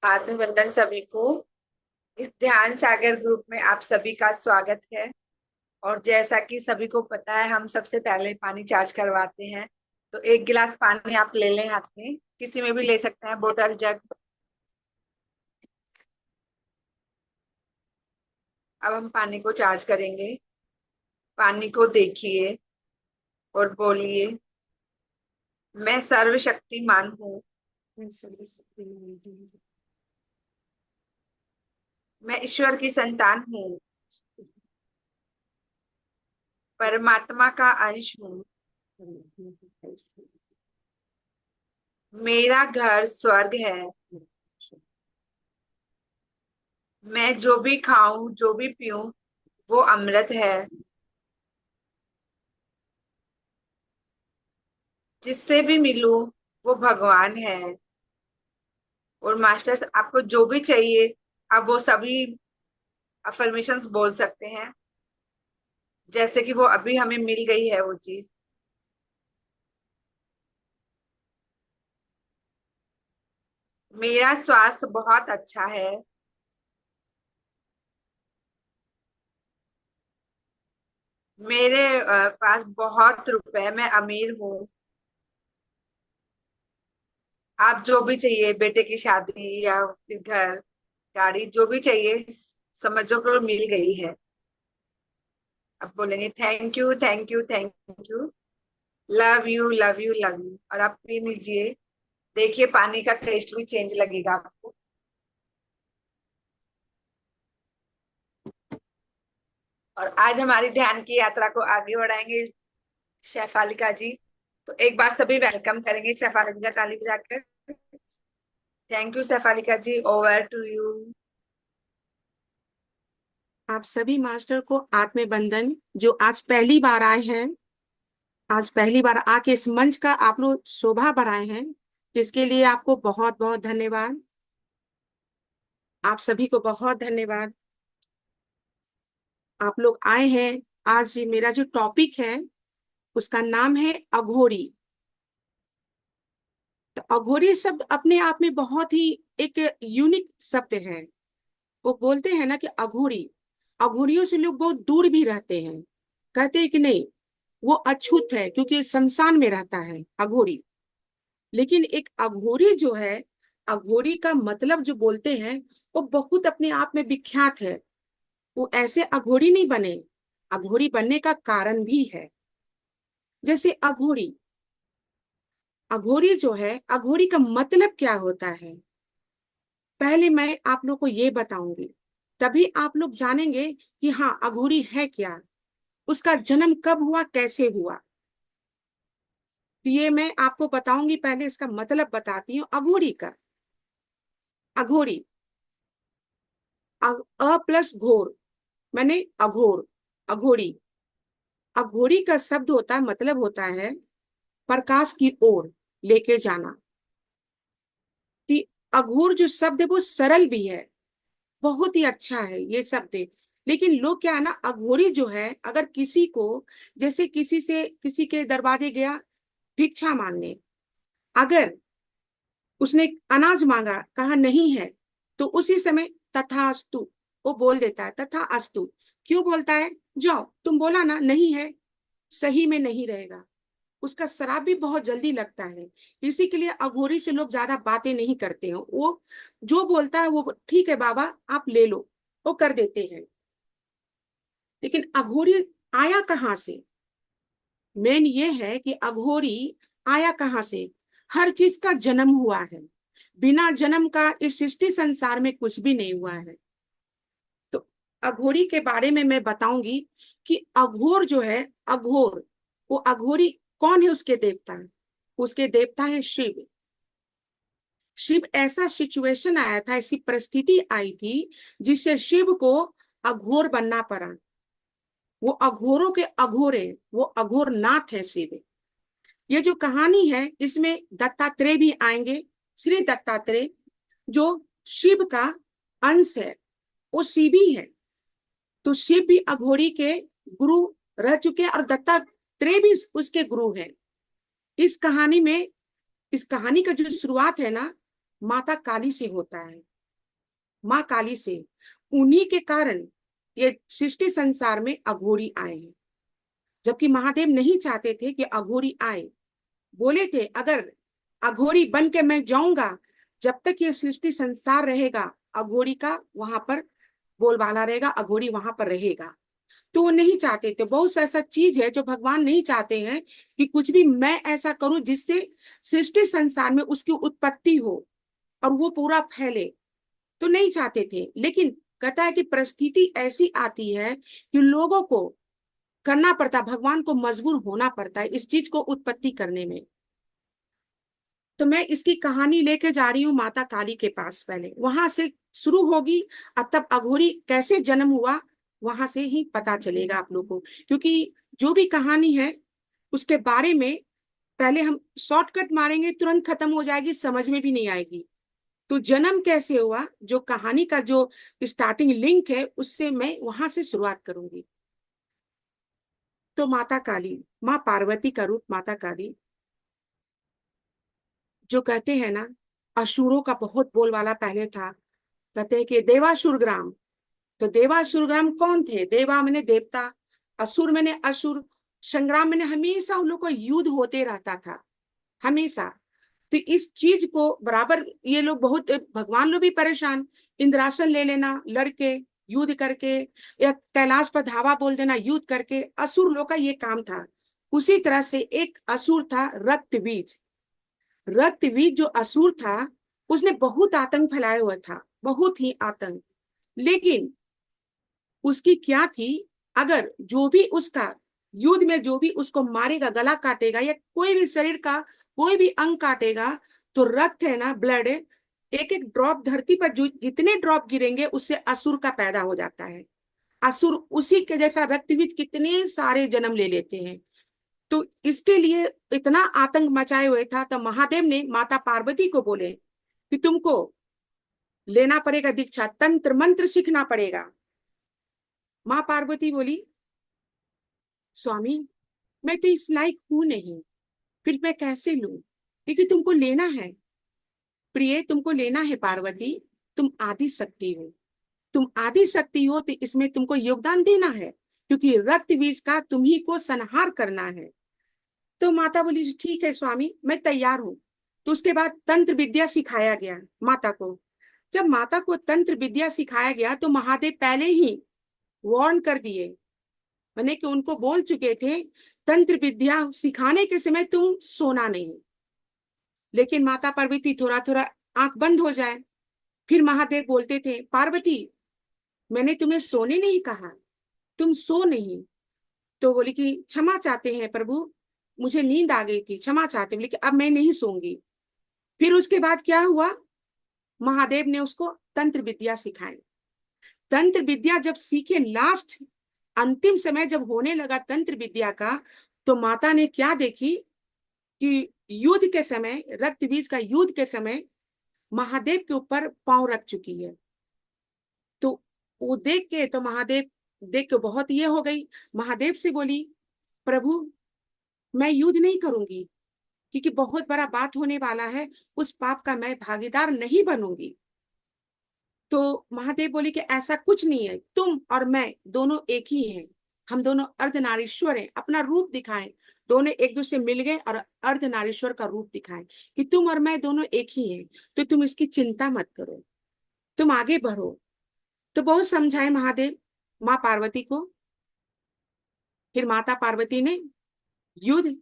अभिवंदन सभी को। इस ध्यान सागर ग्रुप में आप सभी का स्वागत है। और जैसा कि सभी को पता है, हम सबसे पहले पानी चार्ज करवाते हैं। तो एक गिलास पानी आप ले लें हाथ में, किसी में भी ले सकते हैं, बोतल, जग। अब हम पानी को चार्ज करेंगे। पानी को देखिए और बोलिए, मैं सर्वशक्तिमान हूँ। मैं ईश्वर की संतान हूँ, परमात्मा का अंश हूँ। मेरा घर स्वर्ग है। मैं जो भी खाऊं, जो भी पीऊं, वो अमृत है। जिससे भी मिलूं, वो भगवान है। और मास्टर्स, आपको जो भी चाहिए, आप वो सभी अफर्मेशंस बोल सकते हैं, जैसे कि वो अभी हमें मिल गई है वो चीज। मेरा स्वास्थ्य बहुत अच्छा है। मेरे पास बहुत रुपए है, मैं अमीर हूँ। आप जो भी चाहिए, बेटे की शादी या फिर घर, गाड़ी, जो भी चाहिए, समझो को मिल गई है। अब बोलेंगे thank you, thank you, thank you, love you, love you, love you. और आप पी लीजिए। देखिए, पानी का टेस्ट भी चेंज लगेगा आपको। और आज हमारी ध्यान की यात्रा को आगे बढ़ाएंगे शेफालिका जी। तो एक बार सभी वेलकम करेंगे शेफालिका जी का, ताली बजाकर। Thank you Shefalika ji, over to you. आप सभी मास्टर को आत्मबंधन, जो आज पहली बार आए हैं, आज पहली बार आके इस मंच का आप लोग शोभा बढ़ाए हैं, इसके लिए आपको बहुत बहुत धन्यवाद। आप सभी को बहुत धन्यवाद। आप लोग आए हैं। आज मेरा जो टॉपिक है उसका नाम है अघोरी। तो अघोरी शब्द अपने आप में बहुत ही एक यूनिक शब्द है। वो बोलते हैं ना कि अघोरी, अघोरियों से लोग बहुत दूर भी रहते हैं। कहते हैं कि नहीं, वो अछूत है क्योंकि शमशान में रहता है अघोरी। लेकिन एक अघोरी जो है, अघोरी का मतलब जो बोलते हैं, वो बहुत अपने आप में विख्यात है। वो ऐसे अघोरी नहीं बने, अघोरी बनने का कारण भी है। जैसे अघोरी, अघोरी जो है, अघोरी का मतलब क्या होता है, पहले मैं आप लोग को ये बताऊंगी, तभी आप लोग जानेंगे कि हाँ अघोरी है क्या, उसका जन्म कब हुआ, कैसे हुआ। तो ये मैं आपको बताऊंगी। पहले इसका मतलब बताती हूँ अघोरी का। अघोरी, अ प्लस घोर, मैंने अघोर, अघोरी। अघोरी का शब्द होता है, मतलब होता है प्रकाश की ओर लेके जाना। कि अघोर जो शब्द है वो सरल भी है, बहुत ही अच्छा है ये शब्द। लेकिन लोग क्या है ना, अघोरी जो है, अगर किसी को, जैसे किसी से किसी के दरवाजे गया भिक्षा मांगने, अगर उसने अनाज मांगा, कहा नहीं है, तो उसी समय तथास्तु वो बोल देता है, तथा अस्तु। क्यों बोलता है, जाओ तुम बोला ना नहीं है, सही में नहीं रहेगा। उसका श्राप भी बहुत जल्दी लगता है। इसी के लिए अघोरी से लोग ज्यादा बातें नहीं करते हैं। वो जो बोलता है वो ठीक है बाबा आप ले लो, वो कर देते हैं। लेकिन अघोरी आया कहाँ से, मेन ये है कि अघोरी आया कहाँ से। हर चीज का जन्म हुआ है, बिना जन्म का इस सृष्टि संसार में कुछ भी नहीं हुआ है। तो अघोरी के बारे में मैं बताऊंगी कि अघोर जो है, अघोर, वो अघोरी कौन है, उसके देवता है, उसके देवता है शिव। शिव, ऐसा सिचुएशन आया था, ऐसी परिस्थिति आई थी जिससे शिव को अघोर बनना पड़ा। वो अघोरों के अघोरे, वो अघोर नाथ है शिव। ये जो कहानी है इसमें दत्तात्रेय भी आएंगे। श्री दत्तात्रेय जो शिव का अंश है, वो शिव ही है। तो शिव भी अघोरी के गुरु रह चुके हैं और दत्तात्रेय भी उसके गुरु हैं। इस कहानी में, इस कहानी का जो शुरुआत है ना, माता काली से होता है। माँ काली से, उन्हीं के कारण ये सृष्टि संसार में अघोरी आए हैं। जबकि महादेव नहीं चाहते थे कि अघोरी आए। बोले थे अगर अघोरी बन के मैं जाऊंगा, जब तक ये सृष्टि संसार रहेगा अघोरी का वहां पर बोलबाला रहेगा, अघोरी वहां पर रहेगा। तो वो नहीं चाहते थे। बहुत सा ऐसा चीज है जो भगवान नहीं चाहते हैं कि कुछ भी मैं ऐसा करूं जिससे सृष्टि संसार में उसकी उत्पत्ति हो और वो पूरा फैले, तो नहीं चाहते थे। लेकिन कहता है कि परिस्थिति ऐसी आती है कि लोगों को करना पड़ता, भगवान को मजबूर होना पड़ता है इस चीज को उत्पत्ति करने में। तो मैं इसकी कहानी लेके जा रही हूँ माता काली के पास, पहले वहां से शुरू होगी और तब अघोरी कैसे जन्म हुआ वहां से ही पता चलेगा आप लोगों को। क्योंकि जो भी कहानी है उसके बारे में पहले हम शॉर्टकट मारेंगे तुरंत खत्म हो जाएगी, समझ में भी नहीं आएगी। तो जन्म कैसे हुआ, जो कहानी का जो स्टार्टिंग लिंक है उससे मैं वहां से शुरुआत करूंगी। तो माता काली, माँ पार्वती का रूप माता काली, जो कहते हैं ना असुरों का बहुत बोलबाला पहले था। कहते हैं कि देवासुर ग्राम। तो देवासुर ग्राम कौन थे? देवा मैंने देवता, असुर मैंने असुर। संग्राम मैंने हमेशा उन लोग का युद्ध होते रहता था, हमेशा। तो इस चीज को बराबर ये लोग बहुत, भगवान लोग भी परेशान, इंद्रासन ले लेना लड़के युद्ध करके, या कैलाश पर धावा बोल देना युद्ध करके, असुर लोग का ये काम था। उसी तरह से एक असुर था रक्तबीज। रक्तबीज जो असुर था उसने बहुत आतंक फैलाया हुआ था, बहुत ही आतंक। लेकिन उसकी क्या थी, अगर जो भी उसका युद्ध में जो भी उसको मारेगा, गला काटेगा या कोई भी शरीर का कोई भी अंग काटेगा, तो रक्त है ना, ब्लड, एक एक ड्रॉप धरती पर जो जितने ड्रॉप गिरेंगे उससे असुर का पैदा हो जाता है। असुर उसी के जैसा रक्तबीज कितने सारे जन्म ले लेते हैं। तो इसके लिए इतना आतंक मचाए हुए था, तो महादेव ने माता पार्वती को बोले कि तुमको लेना पड़ेगा दीक्षा, तंत्र मंत्र सीखना पड़ेगा। माँ पार्वती बोली स्वामी मैं तो इस लायक हूं नहीं, फिर मैं कैसे लूं, क्योंकि तुमको लेना है। प्रिय तुमको लेना है पार्वती, तुम आदि शक्ति हो, तुम आदि शक्ति हो तो इसमें तुमको योगदान देना है, क्योंकि रक्त बीज का तुम ही को संहार करना है। तो माता बोली ठीक है स्वामी मैं तैयार हूँ। तो उसके बाद तंत्र विद्या सिखाया गया माता को। जब माता को तंत्र विद्या सिखाया गया तो महादेव पहले ही वार्न कर दिए, मैंने कि उनको बोल चुके थे तंत्र विद्या सिखाने के समय तुम सोना नहीं। लेकिन माता पार्वती थोड़ा थोड़ा आंख बंद हो जाए, फिर महादेव बोलते थे पार्वती मैंने तुम्हें सोने नहीं कहा, तुम सो नहीं। तो बोली कि क्षमा चाहते हैं प्रभु, मुझे नींद आ गई थी, क्षमा चाहते, बोले कि अब मैं नहीं सोऊंगी। फिर उसके बाद क्या हुआ, महादेव ने उसको तंत्र विद्या सिखाई। तंत्र विद्या जब सीखे, लास्ट अंतिम समय जब होने लगा तंत्र विद्या का, तो माता ने क्या देखी कि युद्ध के समय, रक्त बीज का युद्ध के समय महादेव के ऊपर पांव रख चुकी है। तो वो देख के, तो महादेव देख के बहुत ये हो गई, महादेव से बोली प्रभु मैं युद्ध नहीं करूंगी, क्योंकि बहुत बड़ा बात होने वाला है, उस पाप का मैं भागीदार नहीं बनूंगी। तो महादेव बोले कि ऐसा कुछ नहीं है, तुम और मैं दोनों एक ही हैं, हम दोनों अर्धनारीश्वर हैं, अपना रूप दिखाएं। दोनों एक दूसरे मिल गए और अर्धनारीश्वर का रूप दिखाएं कि तुम और मैं दोनों एक ही हैं, तो तुम इसकी चिंता मत करो, तुम आगे बढ़ो। तो बहुत समझाए महादेव माँ पार्वती को। फिर माता पार्वती ने युद्ध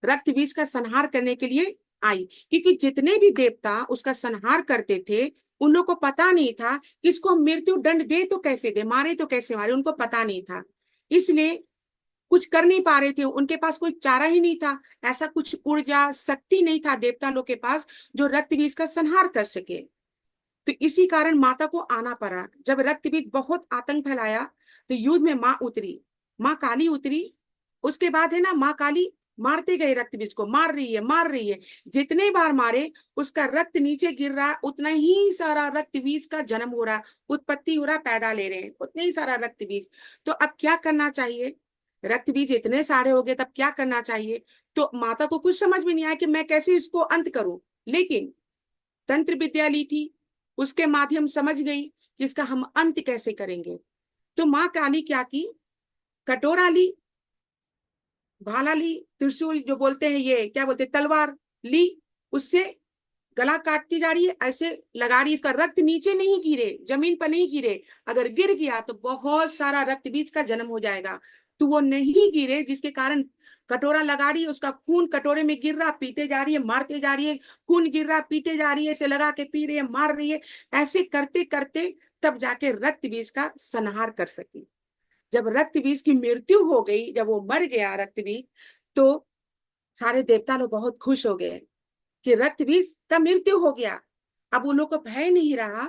रक्त बीज का संहार करने के लिए आई, क्योंकि जितने भी देवता उसका संहार करते थे उन लोग को पता नहीं था कि इसको हम मृत्यु दंड दे तो कैसे दे, मारे तो कैसे मारे, उनको पता नहीं था। इसलिए कुछ कर नहीं पा रहे थे, उनके पास कोई चारा ही नहीं था, ऐसा कुछ ऊर्जा शक्ति नहीं था देवता लोग के पास जो रक्त बीज का संहार कर सके। तो इसी कारण माता को आना पड़ा। जब रक्त बीज बहुत आतंक फैलाया तो युद्ध में माँ उतरी, माँ काली उतरी। उसके बाद है ना माँ काली मारते गए, रक्त बीज को मार रही है मार रही है, जितने बार मारे उसका रक्त नीचे गिर रहा, उतना ही सारा रक्त बीज का जन्म हो रहा, उत्पत्ति हो रहा, पैदा ले रहे हैं उतने ही सारा रक्त बीज। तो अब क्या करना चाहिए, रक्त बीज इतने सारे हो गए तब क्या करना चाहिए। तो माता को कुछ समझ में नहीं आया कि मैं कैसे इसको अंत करूं। लेकिन तंत्र विद्या ली थी, उसके माध्यम समझ गई कि इसका हम अंत कैसे करेंगे। तो माँ काली क्या की, कटोरा ली, भाला ली, त्रिशूल जो बोलते हैं, ये क्या बोलते हैं, तलवार ली, उससे गला काटती जा रही है, ऐसे लगा रही है। इसका रक्त नीचे नहीं गिरे, जमीन पर नहीं गिरे, अगर गिर गया तो बहुत सारा रक्त बीज का जन्म हो जाएगा। तो वो नहीं गिरे, जिसके कारण कटोरा लगा रही है, उसका खून कटोरे में गिर रहा, पीते जा रही है, मारते जा रही है, खून गिर रहा, पीते जा रही है, इसे लगा के पी रही है, मार रही है। ऐसे करते करते तब जाके रक्त बीज का संहार कर सकी। जब रक्त बीज की मृत्यु हो गई, जब वो मर गया रक्त बीज, तो सारे देवता लोग बहुत खुश हो गए कि रक्त बीज का मृत्यु हो गया। अब उन लोग को भय नहीं रहा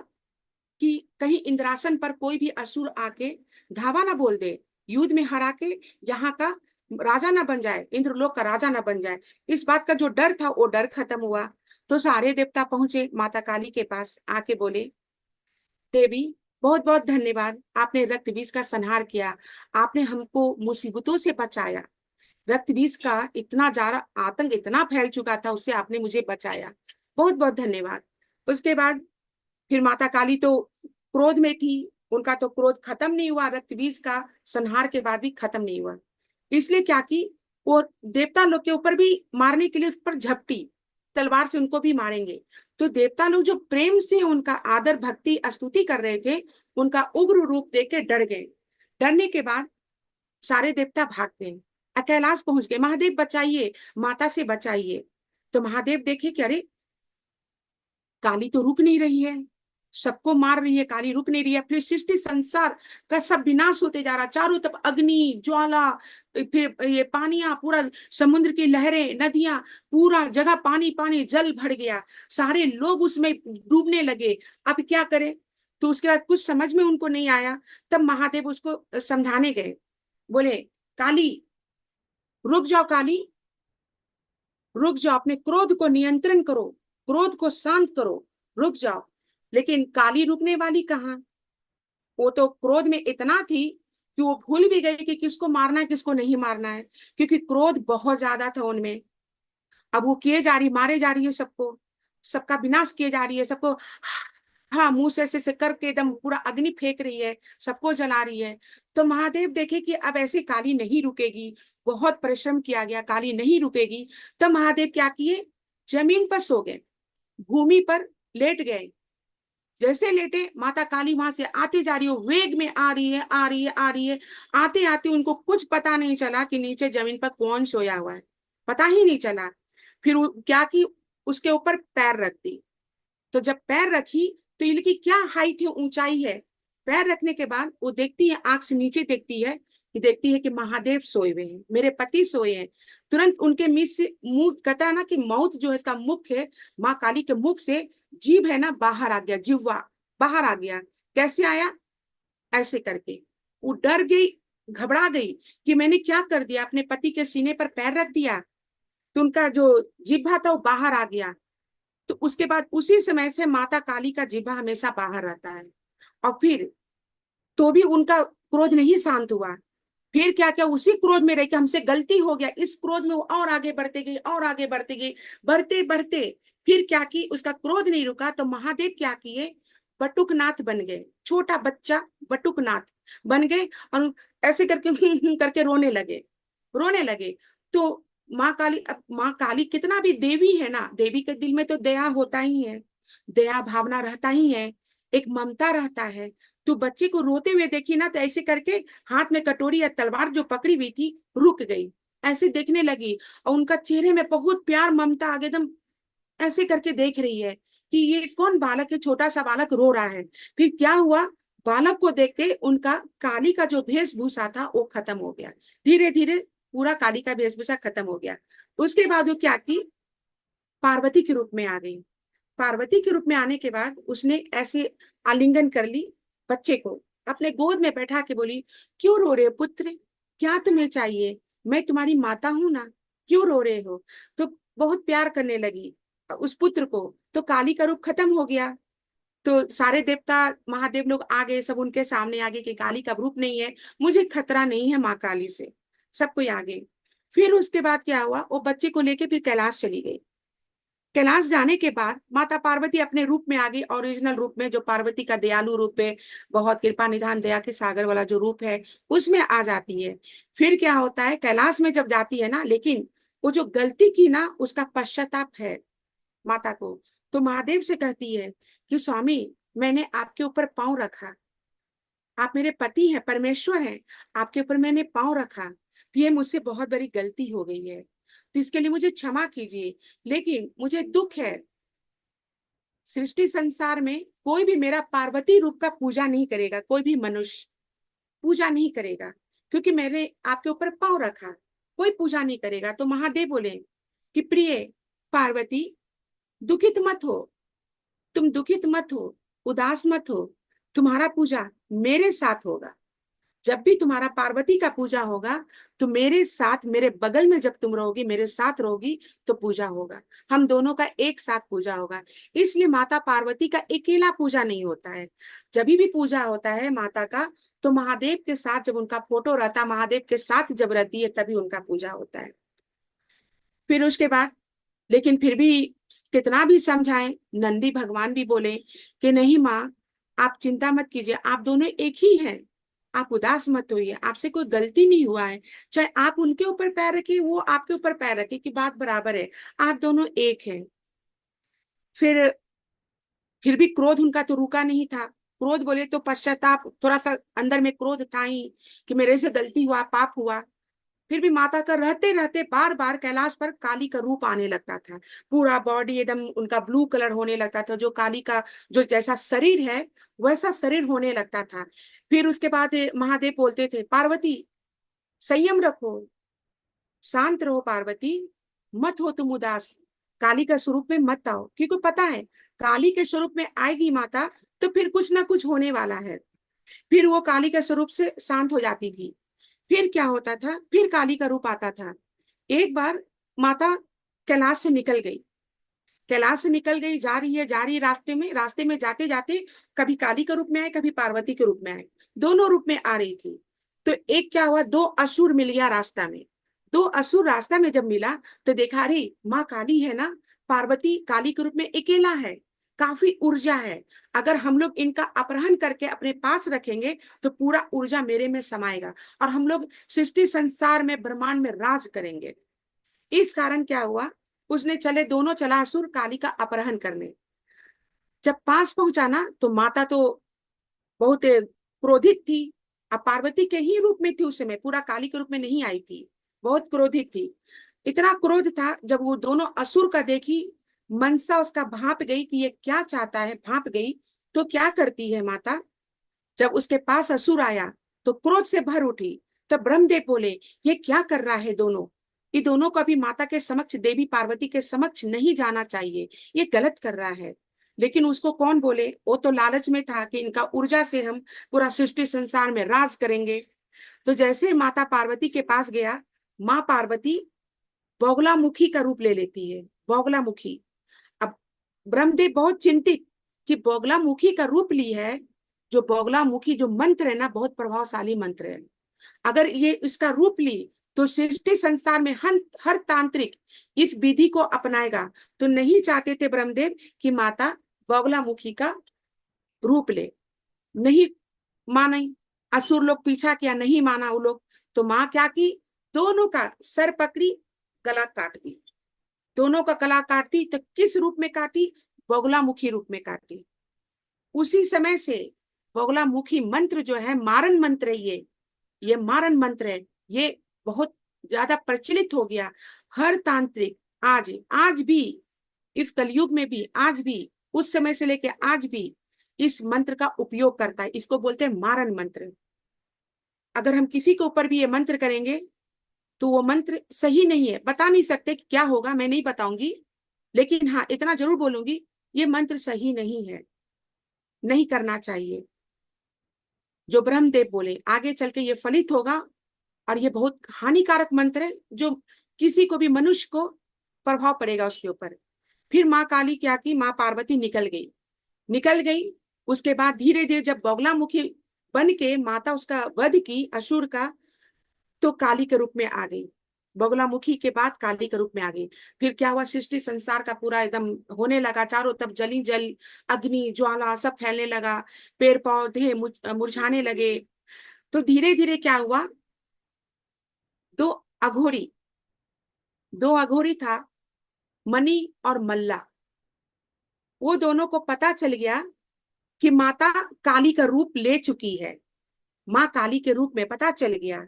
कि कहीं इंद्रासन पर कोई भी असुर आके धावा ना बोल दे, युद्ध में हरा के यहाँ का राजा ना बन जाए, इंद्रलोक का राजा ना बन जाए। इस बात का जो डर था वो डर खत्म हुआ। तो सारे देवता पहुंचे माता काली के पास, आके बोले, देवी बहुत बहुत धन्यवाद, आपने रक्त बीज का संहार किया, आपने हमको मुसीबतों से बचाया। रक्त बीज का इतना ज्यादा आतंक इतना फैल चुका था, उससे आपने मुझे बचाया, बहुत बहुत धन्यवाद। उसके बाद फिर माता काली तो क्रोध में थी, उनका तो क्रोध खत्म नहीं हुआ, रक्त बीज का संहार के बाद भी खत्म नहीं हुआ। इसलिए क्या की, वो देवता लोग के ऊपर भी मारने के लिए उस पर झपटी, तलवार से उनको भी मारेंगे। तो देवता लोग जो प्रेम से उनका आदर भक्ति स्तुति कर रहे थे, उनका उग्र रूप देख के डर गए। डरने के बाद सारे देवता भाग गए, कैलाश पहुंच गए, महादेव बचाइए, माता से बचाइए। तो महादेव देखे कि अरे काली तो रुक नहीं रही है, सबको मार रही है, काली रुक नहीं रही है। फिर सृष्टि संसार का सब विनाश होते जा रहा, चारों तरफ अग्नि ज्वाला, फिर ये पानियां, पूरा समुद्र की लहरें, नदियां, पूरा जगह पानी पानी, जल भर गया, सारे लोग उसमें डूबने लगे। अब क्या करें। तो उसके बाद कुछ समझ में उनको नहीं आया, तब महादेव उसको समझाने गए, बोले, काली रुक जाओ, काली रुक जाओ, अपने क्रोध को नियंत्रण करो, क्रोध को शांत करो, रुक जाओ। लेकिन काली रुकने वाली कहाँ, वो तो क्रोध में इतना थी कि वो भूल भी गई कि किसको मारना है किसको नहीं मारना है, क्योंकि क्रोध बहुत ज्यादा था उनमें। अब वो किए जा रही, मारे जा रही है सबको, सबका विनाश किए जा रही है सबको, हाँ मुंह से ऐसे करके एकदम पूरा अग्नि फेंक रही है, सबको जला रही है। तो महादेव देखे कि अब ऐसे काली नहीं रुकेगी, बहुत परिश्रम किया गया, काली नहीं रुकेगी। तो महादेव क्या किए, जमीन पर सो गए, भूमि पर लेट गए। जैसे लेटे, माता काली वहां से आती जा रही हो, वेग में आ रही है, आ रही है, आ रही है। आते आते उनको कुछ पता नहीं चला कि नीचे जमीन पर कौन सोया हुआ है, पता ही नहीं चला। फिर क्या की, उसके ऊपर पैर रख दी। तो जब पैर रखी तो इनकी क्या हाइट है, ऊंचाई है। पैर रखने के बाद वो देखती है, आंख से नीचे देखती है, कि देखती है कि महादेव सोए हुए हैं, मेरे पति सोए हैं। तुरंत उनके मुंह से, मुंह कहता है ना कि माउथ जो है इसका मुख है, माँ काली के मुख से जीभ है ना बाहर आ गया, जिह्वा बाहर आ गया। कैसे आया, ऐसे करके वो डर गई, घबरा गई कि मैंने क्या कर दिया, अपने पति के सीने पर पैर रख दिया। तो उनका जो जिह्वा था वो बाहर आ गया। तो उसके बाद उसी समय से माता काली का जिह्वा हमेशा बाहर रहता है। और फिर तो भी उनका क्रोध नहीं शांत हुआ। फिर क्या क्या, उसी क्रोध में रह के हमसे गलती हो गया, इस क्रोध में वो और आगे बढ़ते गई, और आगे बढ़ते गई, बढ़ते बढ़ते फिर क्या की, उसका क्रोध नहीं रुका तो महादेव क्या किए, बटुकनाथ बन गए, छोटा बच्चा बटुकनाथ बन गए। और ऐसे करके करके रोने लगे, रोने लगे। तो माँ काली, अब माँ काली कितना भी देवी है ना, देवी के दिल में तो दया होता ही है, दया भावना रहता ही है, एक ममता रहता है। तो बच्चे को रोते हुए देखी ना, तो ऐसे करके हाथ में कटोरी या तलवार जो पकड़ी हुई थी रुक गई, ऐसे देखने लगी। और उनका चेहरे में बहुत प्यार ममता आ गया, एकदम ऐसे करके देख रही है कि ये कौन बालक है, छोटा सा बालक रो रहा है। फिर क्या हुआ, बालक को देख के उनका काली का जो वेशभूषा था वो खत्म हो गया, धीरे धीरे पूरा काली का वेशभूषा खत्म हो गया। उसके बाद वो क्या की, पार्वती के रूप में आ गई। पार्वती के रूप में आने के बाद उसने ऐसे आलिंगन कर ली बच्चे को, अपने गोद में बैठा के बोली, क्यों रो रहे हो पुत्र, क्या तुम्हें चाहिए, मैं तुम्हारी माता हूं ना, क्यों रो रहे हो। तो बहुत प्यार करने लगी उस पुत्र को। तो काली का रूप खत्म हो गया। तो सारे देवता महादेव लोग आ गए, सब उनके सामने आ गए कि काली का रूप नहीं है, मुझे खतरा नहीं है माँ काली से, सब कोई आ गए। फिर उसके बाद क्या हुआ, वो बच्चे को लेके फिर कैलाश चली गई। कैलाश जाने के बाद माता पार्वती अपने रूप में आ गई, ओरिजिनल रूप में, जो पार्वती का दयालु रूप है, बहुत कृपा निधान दया के सागर वाला जो रूप है, उसमें आ जाती है। फिर क्या होता है, कैलाश में जब जाती है ना, लेकिन वो जो गलती की ना, उसका पश्चाताप है माता को। तो महादेव से कहती है कि स्वामी, मैंने आपके ऊपर पांव रखा, आप मेरे पति हैं, परमेश्वर हैं, आपके ऊपर मैंने पांव रखा, तो ये मुझसे बहुत बड़ी गलती हो गई है, तो इसके लिए मुझे क्षमा कीजिए। लेकिन मुझे दुख है, सृष्टि संसार में कोई भी मेरा पार्वती रूप का पूजा नहीं करेगा, कोई भी मनुष्य पूजा नहीं करेगा, क्योंकि मैंने आपके ऊपर पांव रखा, कोई पूजा नहीं करेगा। तो महादेव बोले कि प्रिय पार्वती, दुखित मत हो, तुम दुखित मत हो, उदास मत हो, तुम्हारा पूजा मेरे साथ होगा। जब भी तुम्हारा पार्वती का पूजा होगा, तो मेरे साथ, मेरे बगल में जब तुम रहोगी, मेरे साथ रहोगी, तो पूजा होगा, हम दोनों का एक साथ पूजा होगा। इसलिए माता पार्वती का अकेला पूजा नहीं होता है। जब भी पूजा होता है माता का, तो महादेव के साथ, जब उनका फोटो रहता, महादेव के साथ जब रहती है, तभी उनका पूजा होता है। फिर उसके बाद, लेकिन फिर भी कितना भी समझाएं, नंदी भगवान भी बोले कि नहीं माँ, आप चिंता मत कीजिए, आप दोनों एक ही हैं, आप उदास मत होइए, आपसे कोई गलती नहीं हुआ है, चाहे आप उनके ऊपर पैर रखिए, वो आपके ऊपर पैर रखे, की बात बराबर है, आप दोनों एक हैं। फिर फिर भी क्रोध उनका तो रुका नहीं था। क्रोध बोले तो पश्चाताप, थोड़ा सा अंदर में क्रोध था ही, कि मेरे से गलती हुआ, पाप हुआ। फिर भी माता का रहते रहते बार बार कैलाश पर काली का रूप आने लगता था, पूरा बॉडी एकदम उनका ब्लू कलर होने लगता था, जो काली का जो जैसा शरीर है, वैसा शरीर होने लगता था। फिर उसके बाद महादेव बोलते थे, पार्वती संयम रखो, शांत रहो पार्वती, मत हो तुम उदास, काली का स्वरूप में मत आओ, क्योंकि पता है काली के स्वरूप में आएगी माता, तो फिर कुछ ना कुछ होने वाला है। फिर वो काली के स्वरूप से शांत हो जाती थी। फिर क्या होता था, फिर काली का रूप आता था। एक बार माता कैलाश से निकल गई, कैलाश से निकल गई, जा रही है, जा रही है, रास्ते में जाते जाते कभी काली के रूप में आए, कभी पार्वती के रूप में आए, दोनों रूप में आ रही थी। तो एक क्या हुआ, दो असुर मिल गया रास्ता में। दो असुर रास्ता में जब मिला, तो देखा, अरे माँ काली है ना, पार्वती काली के रूप में अकेला है, काफी ऊर्जा है, अगर हम लोग इनका अपहरण करके अपने पास रखेंगे, तो पूरा ऊर्जा मेरे में समाएगा, और हम लोग सृष्टि संसार में, ब्रह्मांड में राज करेंगे। इस कारण क्या हुआ, उसने चले, दोनों चला असुर काली का अपहरण करने। जब पास पहुंचा ना, तो माता तो बहुत क्रोधित थी। अब पार्वती के ही रूप में थी उस समय, पूरा काली के रूप में नहीं आई थी, बहुत क्रोधित थी। इतना क्रोध था, जब वो दोनों असुर का देखी, मनसा उसका भाप गई कि ये क्या चाहता है, भाप गई। तो क्या करती है माता, जब उसके पास असुर आया, तो क्रोध से भर उठी। तब ब्रह्मदेव बोले, ये क्या कर रहा है दोनों, ये दोनों को अभी माता के समक्ष, देवी पार्वती के समक्ष नहीं जाना चाहिए, ये गलत कर रहा है। लेकिन उसको कौन बोले, वो तो लालच में था कि इनका ऊर्जा से हम पूरा सृष्टि संसार में राज करेंगे। तो जैसे माता पार्वती के पास गया, माँ पार्वती बौगलामुखी का रूप ले लेती है, बौगलामुखी। अब ब्रह्मदेव बहुत चिंतित कि बौगलामुखी का रूप ली है, जो बौगलामुखी जो मंत्र है ना, बहुत प्रभावशाली मंत्र है, अगर ये इसका रूप ली, तो सृष्टि संसार में हर तांत्रिक इस विधि को अपनाएगा। तो नहीं चाहते थे ब्रह्मदेव कि माता बौगलामुखी का रूप ले, नहीं माने, असुर लोग पीछा किया, नहीं माना वो लोग। तो माँ क्या की, दोनों का सर पकड़ी, गला काट दी। दोनों का गला काटती, तो किस रूप में काटी, बगुलामुखी रूप में काटी। उसी समय से बगुलामुखी मंत्र जो है, मारन मंत्र है, ये मारन मंत्र है, ये बहुत ज्यादा प्रचलित हो गया। हर तांत्रिक आज आज भी, इस कलयुग में भी, आज भी, उस समय से लेके आज भी इस मंत्र का उपयोग करता है, इसको बोलते हैं मारन मंत्र। अगर हम किसी के ऊपर भी ये मंत्र करेंगे, तो वो मंत्र सही नहीं है, बता नहीं सकते कि क्या होगा, मैं नहीं बताऊंगी, लेकिन हाँ इतना जरूर बोलूंगी, ये मंत्र सही नहीं है, नहीं करना चाहिए। जो ब्रह्मदेव बोले आगे चल के ये फलित होगा, और ये बहुत हानिकारक मंत्र है, जो किसी को भी, मनुष्य को प्रभाव पड़ेगा उसके ऊपर। फिर माँ काली क्या की, माँ पार्वती निकल गई, निकल गई। उसके बाद धीरे धीरे जब बगलामुखी बन के माता उसका वध की, असुर का, तो काली के रूप में आ गई। बगुलामुखी के बाद काली के रूप में आ गई। फिर क्या हुआ, सृष्टि संसार का पूरा एकदम होने लगा, चारों तरफ जली जल, अग्नि ज्वाला सब फैलने लगा, पेड़ पौधे मुरझाने लगे। तो धीरे धीरे क्या हुआ, दो अघोरी दो अघोरी था, मनी और मल्ला। वो दोनों को पता चल गया कि माता काली का रूप ले चुकी है, माँ काली के रूप में पता चल गया।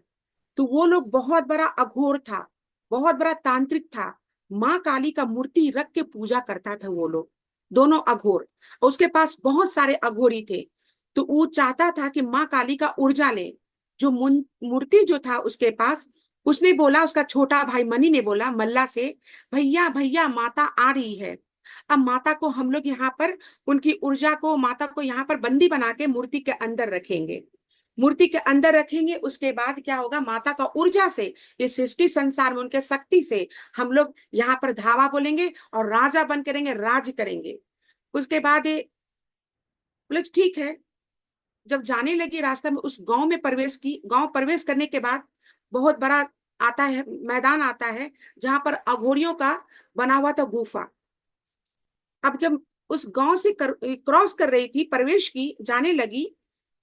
तो वो लोग, बहुत बड़ा अघोर था, बहुत बड़ा तांत्रिक था, माँ काली का मूर्ति रख के पूजा करता था वो लोग, दोनों अघोर। उसके पास बहुत सारे अघोरी थे। तो वो चाहता था कि माँ काली का ऊर्जा ले। जो मूर्ति जो था उसके पास, उसने बोला, उसका छोटा भाई मनी ने बोला मल्ला से, भैया भैया माता आ रही है। अब माता को हम लोग यहाँ पर, उनकी ऊर्जा को, माता को यहाँ पर बंदी बना के मूर्ति के अंदर रखेंगे, मूर्ति के अंदर रखेंगे। उसके बाद क्या होगा, माता का ऊर्जा से, इस सृष्टि संसार में उनके शक्ति से हम लोग यहाँ पर धावा बोलेंगे और राजा बन करेंगे, राज करेंगे। उसके बाद ये बोले ठीक है। जब जाने लगी रास्ता में, उस गांव में प्रवेश की, गांव प्रवेश करने के बाद बहुत बड़ा आता है, मैदान आता है, जहां पर अघोरियों का बना हुआ था गुफा। अब जब उस गांव से क्रॉस कर रही थी, प्रवेश की जाने लगी,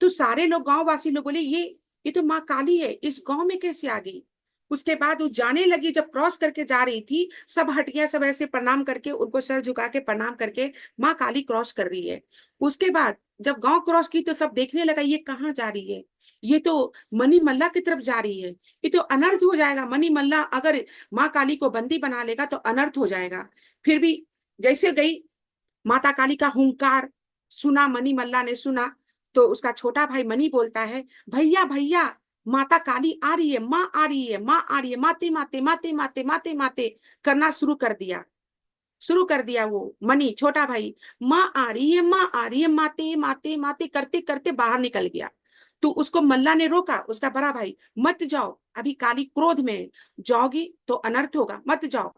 तो सारे लोग, गांव वासी लोग बोले ये तो माँ काली है, इस गांव में कैसे आ गई। उसके बाद वो जाने लगी, जब क्रॉस करके जा रही थी, सब हट गया, सब ऐसे प्रणाम करके, उनको सर झुका के प्रणाम करके, माँ काली क्रॉस कर रही है। उसके बाद जब गांव क्रॉस की तो सब देखने लगा, ये कहाँ जा रही है, ये तो मनी मल्ला की तरफ जा रही है, ये तो अनर्थ हो जाएगा, मनी मल्ला अगर माँ काली को बंदी बना लेगा तो अनर्थ हो जाएगा। फिर भी जैसे गई, माता काली का हुंकार सुना, मनी मल्ला ने सुना। तो उसका छोटा भाई मनी बोलता है, भैया भैया माता काली आ रही है, माँ आ रही है, माँ आ रही है, माते माते माते माते माते माते करना शुरू कर दिया वो मनी छोटा भाई। माँ आ रही है, माँ आ रही है, माते माते माते करते करते बाहर निकल गया। तो उसको मल्ला ने रोका, उसका बड़ा भाई, मत जाओ, अभी काली क्रोध में है, जाओगी तो अनर्थ होगा, मत जाओ।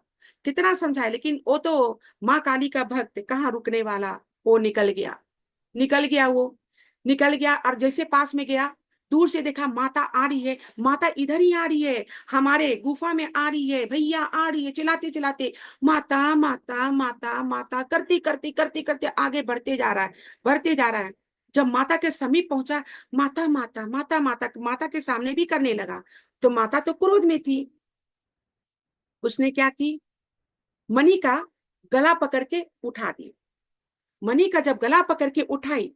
कितना समझाए, लेकिन वो तो माँ काली का भक्त कहाँ रुकने वाला, वो निकल गया वो निकल गया। और जैसे पास में गया, दूर से देखा माता आ रही है, माता इधर ही आ रही है, हमारे गुफा में आ रही है, भैया आ रही है, चिल्लाते चिल्लाते माता माता माता माता करते करते करते करते आगे बढ़ते जा रहा है। जब माता के समीप पहुंचा, माता माता माता माता माता के सामने भी करने लगा। तो माता तो क्रोध में थी, उसने क्या की, मणि का गला पकड़ के उठा दी। मणि का जब गला पकड़ के उठाई,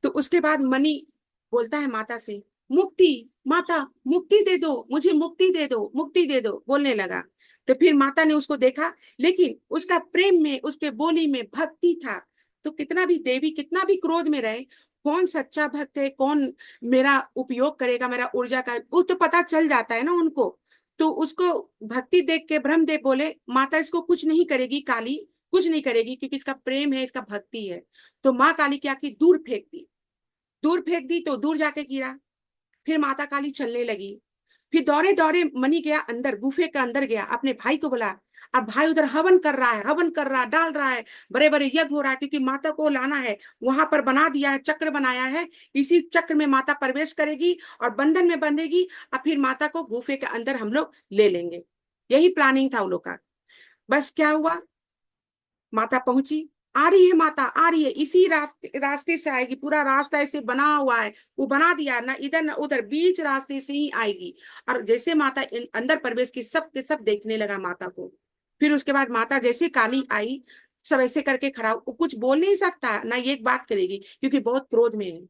तो उसके बाद मणि बोलता है माता से, मुक्ति, माता मुक्ति दे दो, मुझे मुक्ति दे दो, मुक्ति दे दो बोलने लगा। तो फिर माता ने उसको देखा, लेकिन उसका प्रेम में, उसके बोली में भक्ति था। तो कितना भी देवी, कितना भी क्रोध में रहे, कौन सच्चा भक्त है, कौन मेरा उपयोग करेगा, मेरा ऊर्जा का, वो तो पता चल जाता है ना उनको। तो उसको भक्ति देख के ब्रह्मदेव बोले, माता इसको कुछ नहीं करेगी, काली कुछ नहीं करेगी, क्योंकि इसका प्रेम है, इसका भक्ति है। तो माँ काली क्या की, दूर फेंक दी तो दूर जाके गिरा। फिर माता काली चलने लगी। फिर दौड़े दौड़े मनी गया अंदर, गुफे के अंदर गया, अपने भाई को बोला। अब भाई उधर हवन कर रहा है, हवन कर रहा है, डाल रहा है, बड़े बड़े यज्ञ हो रहा है, क्योंकि माता को लाना है। वहां पर बना दिया है, चक्र बनाया है, इसी चक्र में माता प्रवेश करेगी और बंधन में बंधेगी, और फिर माता को गुफे के अंदर हम लोग ले लेंगे। यही प्लानिंग था उन लोग का। बस क्या हुआ, माता पहुंची, आ रही है, माता आ रही है, इसी रास्ते से आएगी, पूरा रास्ता ऐसे बना हुआ है, वो बना दिया ना, इधर ना उधर, बीच रास्ते से ही आएगी। और जैसे माता अंदर प्रवेश की, सब के सब देखने लगा माता को। फिर उसके बाद माता जैसे काली आई, सब ऐसे करके खड़ा, वो कुछ बोल नहीं सकता ना, ये एक बात करेगी, क्योंकि बहुत क्रोध में है।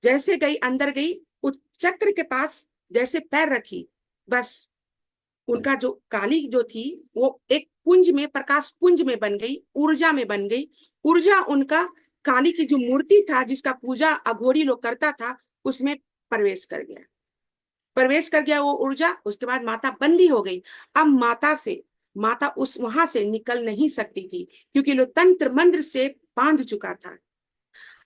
जैसे गई, अंदर गई, उस चक्र के पास जैसे पैर रखी, बस उनका जो काली जो थी, वो एक पुंज में, प्रकाश पुंज में बन गई, ऊर्जा में बन गई। ऊर्जा उनका, काली की जो मूर्ति था, जिसका पूजा अघोरी लोग करता था, उसमें प्रवेश कर गया, प्रवेश कर गया वो ऊर्जा। उसके बाद माता बंदी हो गई। अब माता उस वहां से निकल नहीं सकती थी, क्योंकि लोग तंत्र मंत्र से बांध चुका था।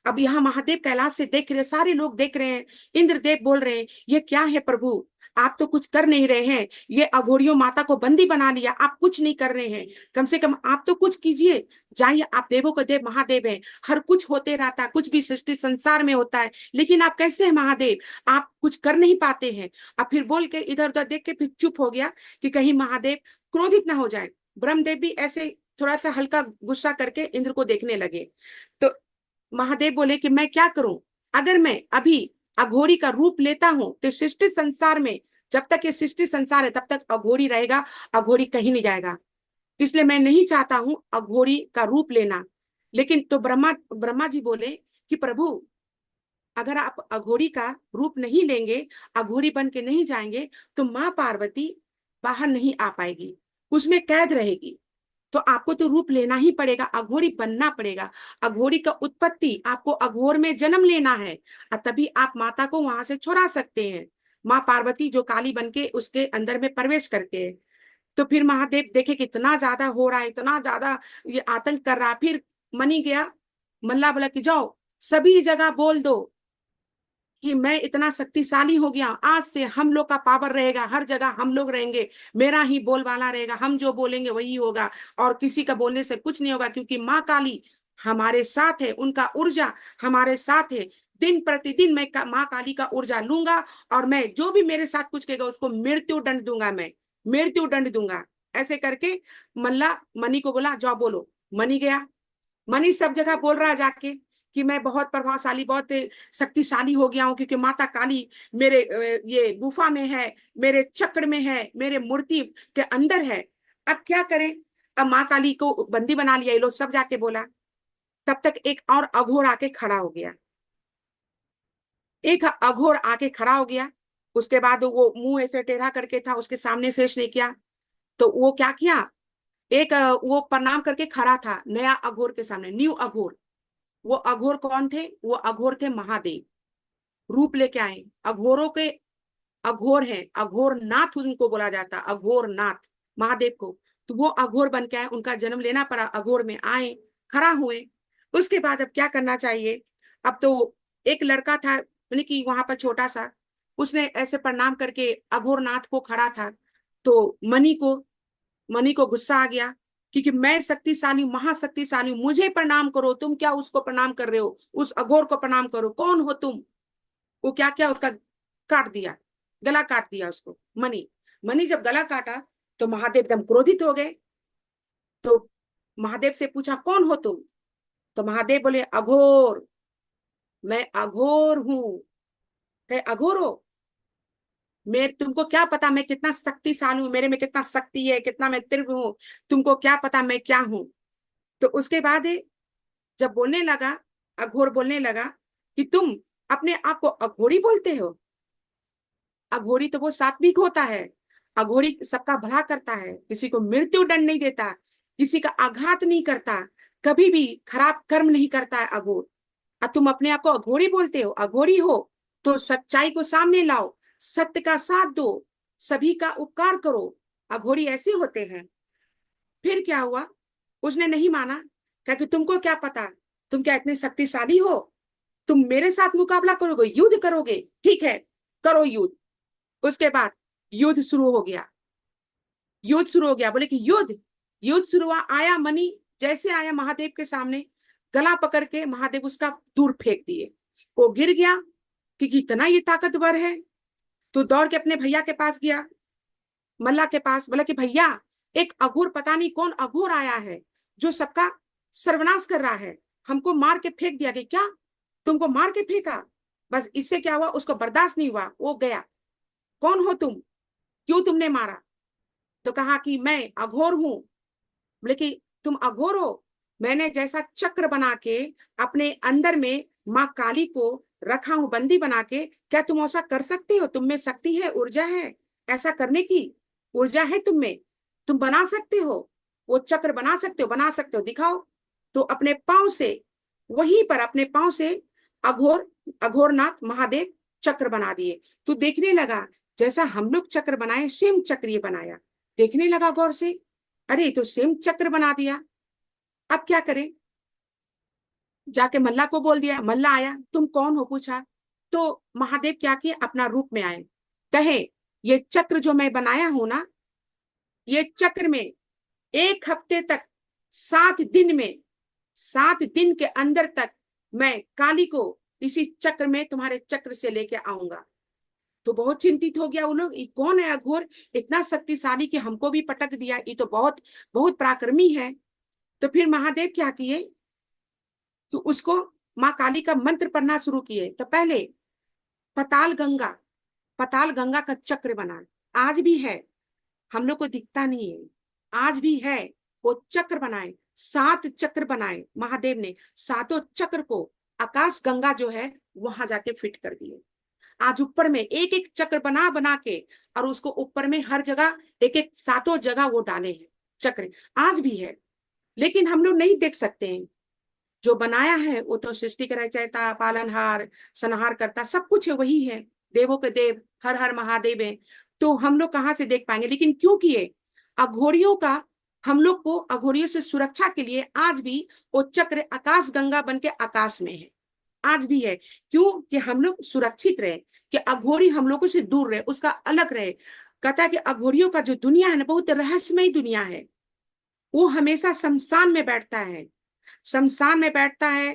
अब यहाँ महादेव कैलाश से देख रहे, सारे लोग देख रहे हैं, इंद्रदेव बोल रहे हैं, ये क्या है प्रभु, आप तो कुछ कर नहीं रहे हैं, ये अघोरियों माता को बंदी बना लिया, आप कुछ नहीं कर रहे हैं, कम से कम आप तो कुछ कीजिए। जाइए, आप देवों को देव महादेव हैं, हर कुछ होते रहता है, कुछ भी सृष्टि संसार में होता है, लेकिन आप कैसे हैं महादेव, आप कुछ कर नहीं पाते हैं। अब फिर बोल के इधर उधर देख के फिर चुप हो गया कि कहीं महादेव क्रोधित ना हो जाए। ब्रह्मदेव भी ऐसे थोड़ा सा हल्का गुस्सा करके इंद्र को देखने लगे। तो महादेव बोले कि मैं क्या करूं, अगर मैं अभी अघोरी का रूप लेता हूं तो सृष्टि संसार में, जब तक ये सृष्टि संसार है तब तक अघोरी रहेगा, अघोरी कहीं नहीं जाएगा, इसलिए मैं नहीं चाहता हूं अघोरी का रूप लेना। लेकिन तो ब्रह्मा ब्रह्मा जी बोले कि प्रभु, अगर आप अघोरी का रूप नहीं लेंगे, अघोरी बन के नहीं जाएंगे, तो माँ पार्वती बाहर नहीं आ पाएगी, उसमें कैद रहेगी, तो आपको तो रूप लेना ही पड़ेगा, अघोरी बनना पड़ेगा। अघोरी का उत्पत्ति आपको अघोर में जन्म लेना है, और तभी आप माता को वहां से छुड़ा सकते हैं, माँ पार्वती जो काली बन के उसके अंदर में प्रवेश करके। तो फिर महादेव देखे कि इतना ज्यादा हो रहा है, इतना ज्यादा ये आतंक कर रहा है, फिर मनी गया, मल्ला बोला कि जाओ सभी जगह बोल दो कि मैं इतना शक्तिशाली हो गया, आज से हम लोग का पावर रहेगा, हर जगह हम लोग रहेंगे, मेरा ही बोलबाला रहेगा, हम जो बोलेंगे वही होगा, और किसी का बोलने से कुछ नहीं होगा, क्योंकि माँ काली हमारे साथ है, उनका ऊर्जा हमारे साथ है। दिन प्रतिदिन मैं माँ काली का ऊर्जा लूंगा, और मैं जो भी मेरे साथ कुछ कहेगा उसको मृत्यु दंड दूंगा, मैं मृत्यु दंड दूंगा। ऐसे करके मल्ला मनी को बोला जाओ बोलो। मनी गया, मनी सब जगह बोल रहा है जाके कि मैं बहुत प्रभावशाली, बहुत शक्तिशाली हो गया हूँ, क्योंकि माता काली मेरे ये गुफा में है, मेरे चक्र में है, मेरे मूर्ति के अंदर है। अब क्या करें, अब माँ काली को बंदी बना लिया ये लोग, सब जाके बोला। तब तक एक और अघोर आके खड़ा हो गया, एक अघोर आके खड़ा हो गया। उसके बाद वो मुंह ऐसे टेढ़ा करके था, उसके सामने फेस नहीं किया, तो वो क्या किया, एक वो प्रणाम करके खड़ा था नया अघोर के सामने, न्यू अघोर। वो अघोर कौन थे, वो अघोर थे महादेव, रूप लेके आए अघोरों के, अघोर है, अघोर नाथ उनको बोला जाता, अघोर नाथ महादेव को। तो वो अघोर बन के आए, उनका जन्म लेना पड़ा, अघोर में आए, खड़ा हुए। उसके बाद अब क्या करना चाहिए, अब तो एक लड़का था यानी कि वहां पर छोटा सा, उसने ऐसे प्रणाम करके अघोर नाथ को खड़ा था। तो मणि को गुस्सा आ गया, क्योंकि मैं शक्तिशाली महाशक्तिशाली हूं, मुझे प्रणाम करो, तुम क्या उसको प्रणाम कर रहे हो, उस अघोर को प्रणाम करो, कौन हो तुम। वो क्या क्या उसका काट दिया, गला काट दिया उसको। मणि मणि जब गला काटा तो महादेव एकदम क्रोधित हो गए। तो महादेव से पूछा कौन हो तुम, तो महादेव बोले अघोर, मैं अघोर हूं। कहे अघोर हो, मेरे तुमको क्या पता मैं कितना शक्तिशाली हूँ, मेरे में कितना शक्ति है, कितना मैं तीव्र हूँ, तुमको क्या पता मैं क्या हूँ। तो उसके बाद जब बोलने लगा, अघोर बोलने लगा कि तुम अपने आप को अघोरी बोलते हो, अघोरी तो वो सात्विक होता है, अघोरी सबका भला करता है, किसी को मृत्यु दंड नहीं देता, किसी का आघात नहीं करता, कभी भी खराब कर्म नहीं करता है अघोर। अब तुम अपने आप को अघोरी बोलते हो, अघोरी हो तो सच्चाई को सामने लाओ, सत्य का साथ दो, सभी का उपकार करो, अघोरी ऐसे होते हैं। फिर क्या हुआ, उसने नहीं माना, क्या कि तुमको क्या पता, तुम क्या इतने शक्तिशाली हो, तुम मेरे साथ मुकाबला करोगे, युद्ध करोगे, ठीक है करो युद्ध। उसके बाद युद्ध शुरू हो गया, युद्ध शुरू हो गया, बोले कि युद्ध, युद्ध शुरू हुआ, आया मणि, जैसे आया महादेव के सामने, गला पकड़ के महादेव उसका दूर फेंक दिए, वो गिर गया, क्योंकि इतना ये ताकतवर है। तो दौड़ के अपने भैया के पास गया, मल्ला के पास, बोला कि भैया एक अघोर, पता नहीं कौन अघोर आया है जो सबका सर्वनाश कर रहा है, हमको मार के फेंक दिया। कि क्या, तुमको मार के फेंका, बस इससे क्या हुआ, उसको बर्दाश्त नहीं हुआ, वो गया। कौन हो तुम, क्यों तुमने मारा, तो कहा कि मैं अघोर हूं। बोले कि तुम अघोर हो, मैंने जैसा चक्र बना के अपने अंदर में माँ काली को रखा हूं बंदी बना के, क्या तुम ऐसा कर सकते हो, तुम में शक्ति है, ऊर्जा है, ऐसा करने की ऊर्जा है तुम में, तुम बना सकते हो, वो चक्र बना सकते हो, बना सकते हो, दिखाओ। तो अपने पांव से, वहीं पर अपने पांव से अघोर, अघोरनाथ महादेव चक्र बना दिए। तो देखने लगा जैसा हम लोग चक्र बनाए सेम चक्र ये बनाया, देखने लगा गौर से, अरे तो सेम चक्र बना दिया, अब क्या करें। जाके मल्ला को बोल दिया, मल्ला आया, तुम कौन हो पूछा, तो महादेव क्या किए, अपना रूप में आए, कहे ये चक्र जो मैं बनाया हूं ना, ये चक्र में 1 हफ्ते तक, 7 दिन में, 7 दिन के अंदर तक मैं काली को इसी चक्र में, तुम्हारे चक्र से लेके आऊंगा। तो बहुत चिंतित हो गया वो लोग, ये कौन है अघोर, इतना शक्तिशाली कि हमको भी पटक दिया, ये तो बहुत बहुत पराक्रमी है। तो फिर महादेव क्या किए कि उसको माँ काली का मंत्र पढ़ना शुरू किए। तो पहले पताल गंगा, पताल गंगा का चक्र बना, आज भी है, हम लोग को दिखता नहीं है, आज भी है। वो चक्र बनाए, 7 चक्र बनाए महादेव ने, सातों चक्र को आकाश गंगा जो है वहां जाके फिट कर दिए। आज ऊपर में एक एक चक्र बना बना के, और उसको ऊपर में हर जगह एक एक सातों जगह वो डाले हैं चक्र, आज भी है। लेकिन हम लोग नहीं देख सकते हैं। जो बनाया है वो तो सृष्टि का रचयिता, पालनहार, संहार करता, सब कुछ है, वही है, देवों के देव, हर हर महादेव है। तो हम लोग कहाँ से देख पाएंगे? लेकिन क्यों किए? अघोरियों का, हम लोग को अघोरियों से सुरक्षा के लिए आज भी वो चक्र आकाश गंगा बन के आकाश में है, आज भी है। क्यों? कि हम लोग सुरक्षित रहे, कि अघोरी हम लोगों से दूर रहे, उसका अलग रहे। कहता है कि अघोरियों का जो दुनिया है ना, बहुत रहस्यमय दुनिया है। वो हमेशा शमशान में बैठता है, शमशान में बैठता है।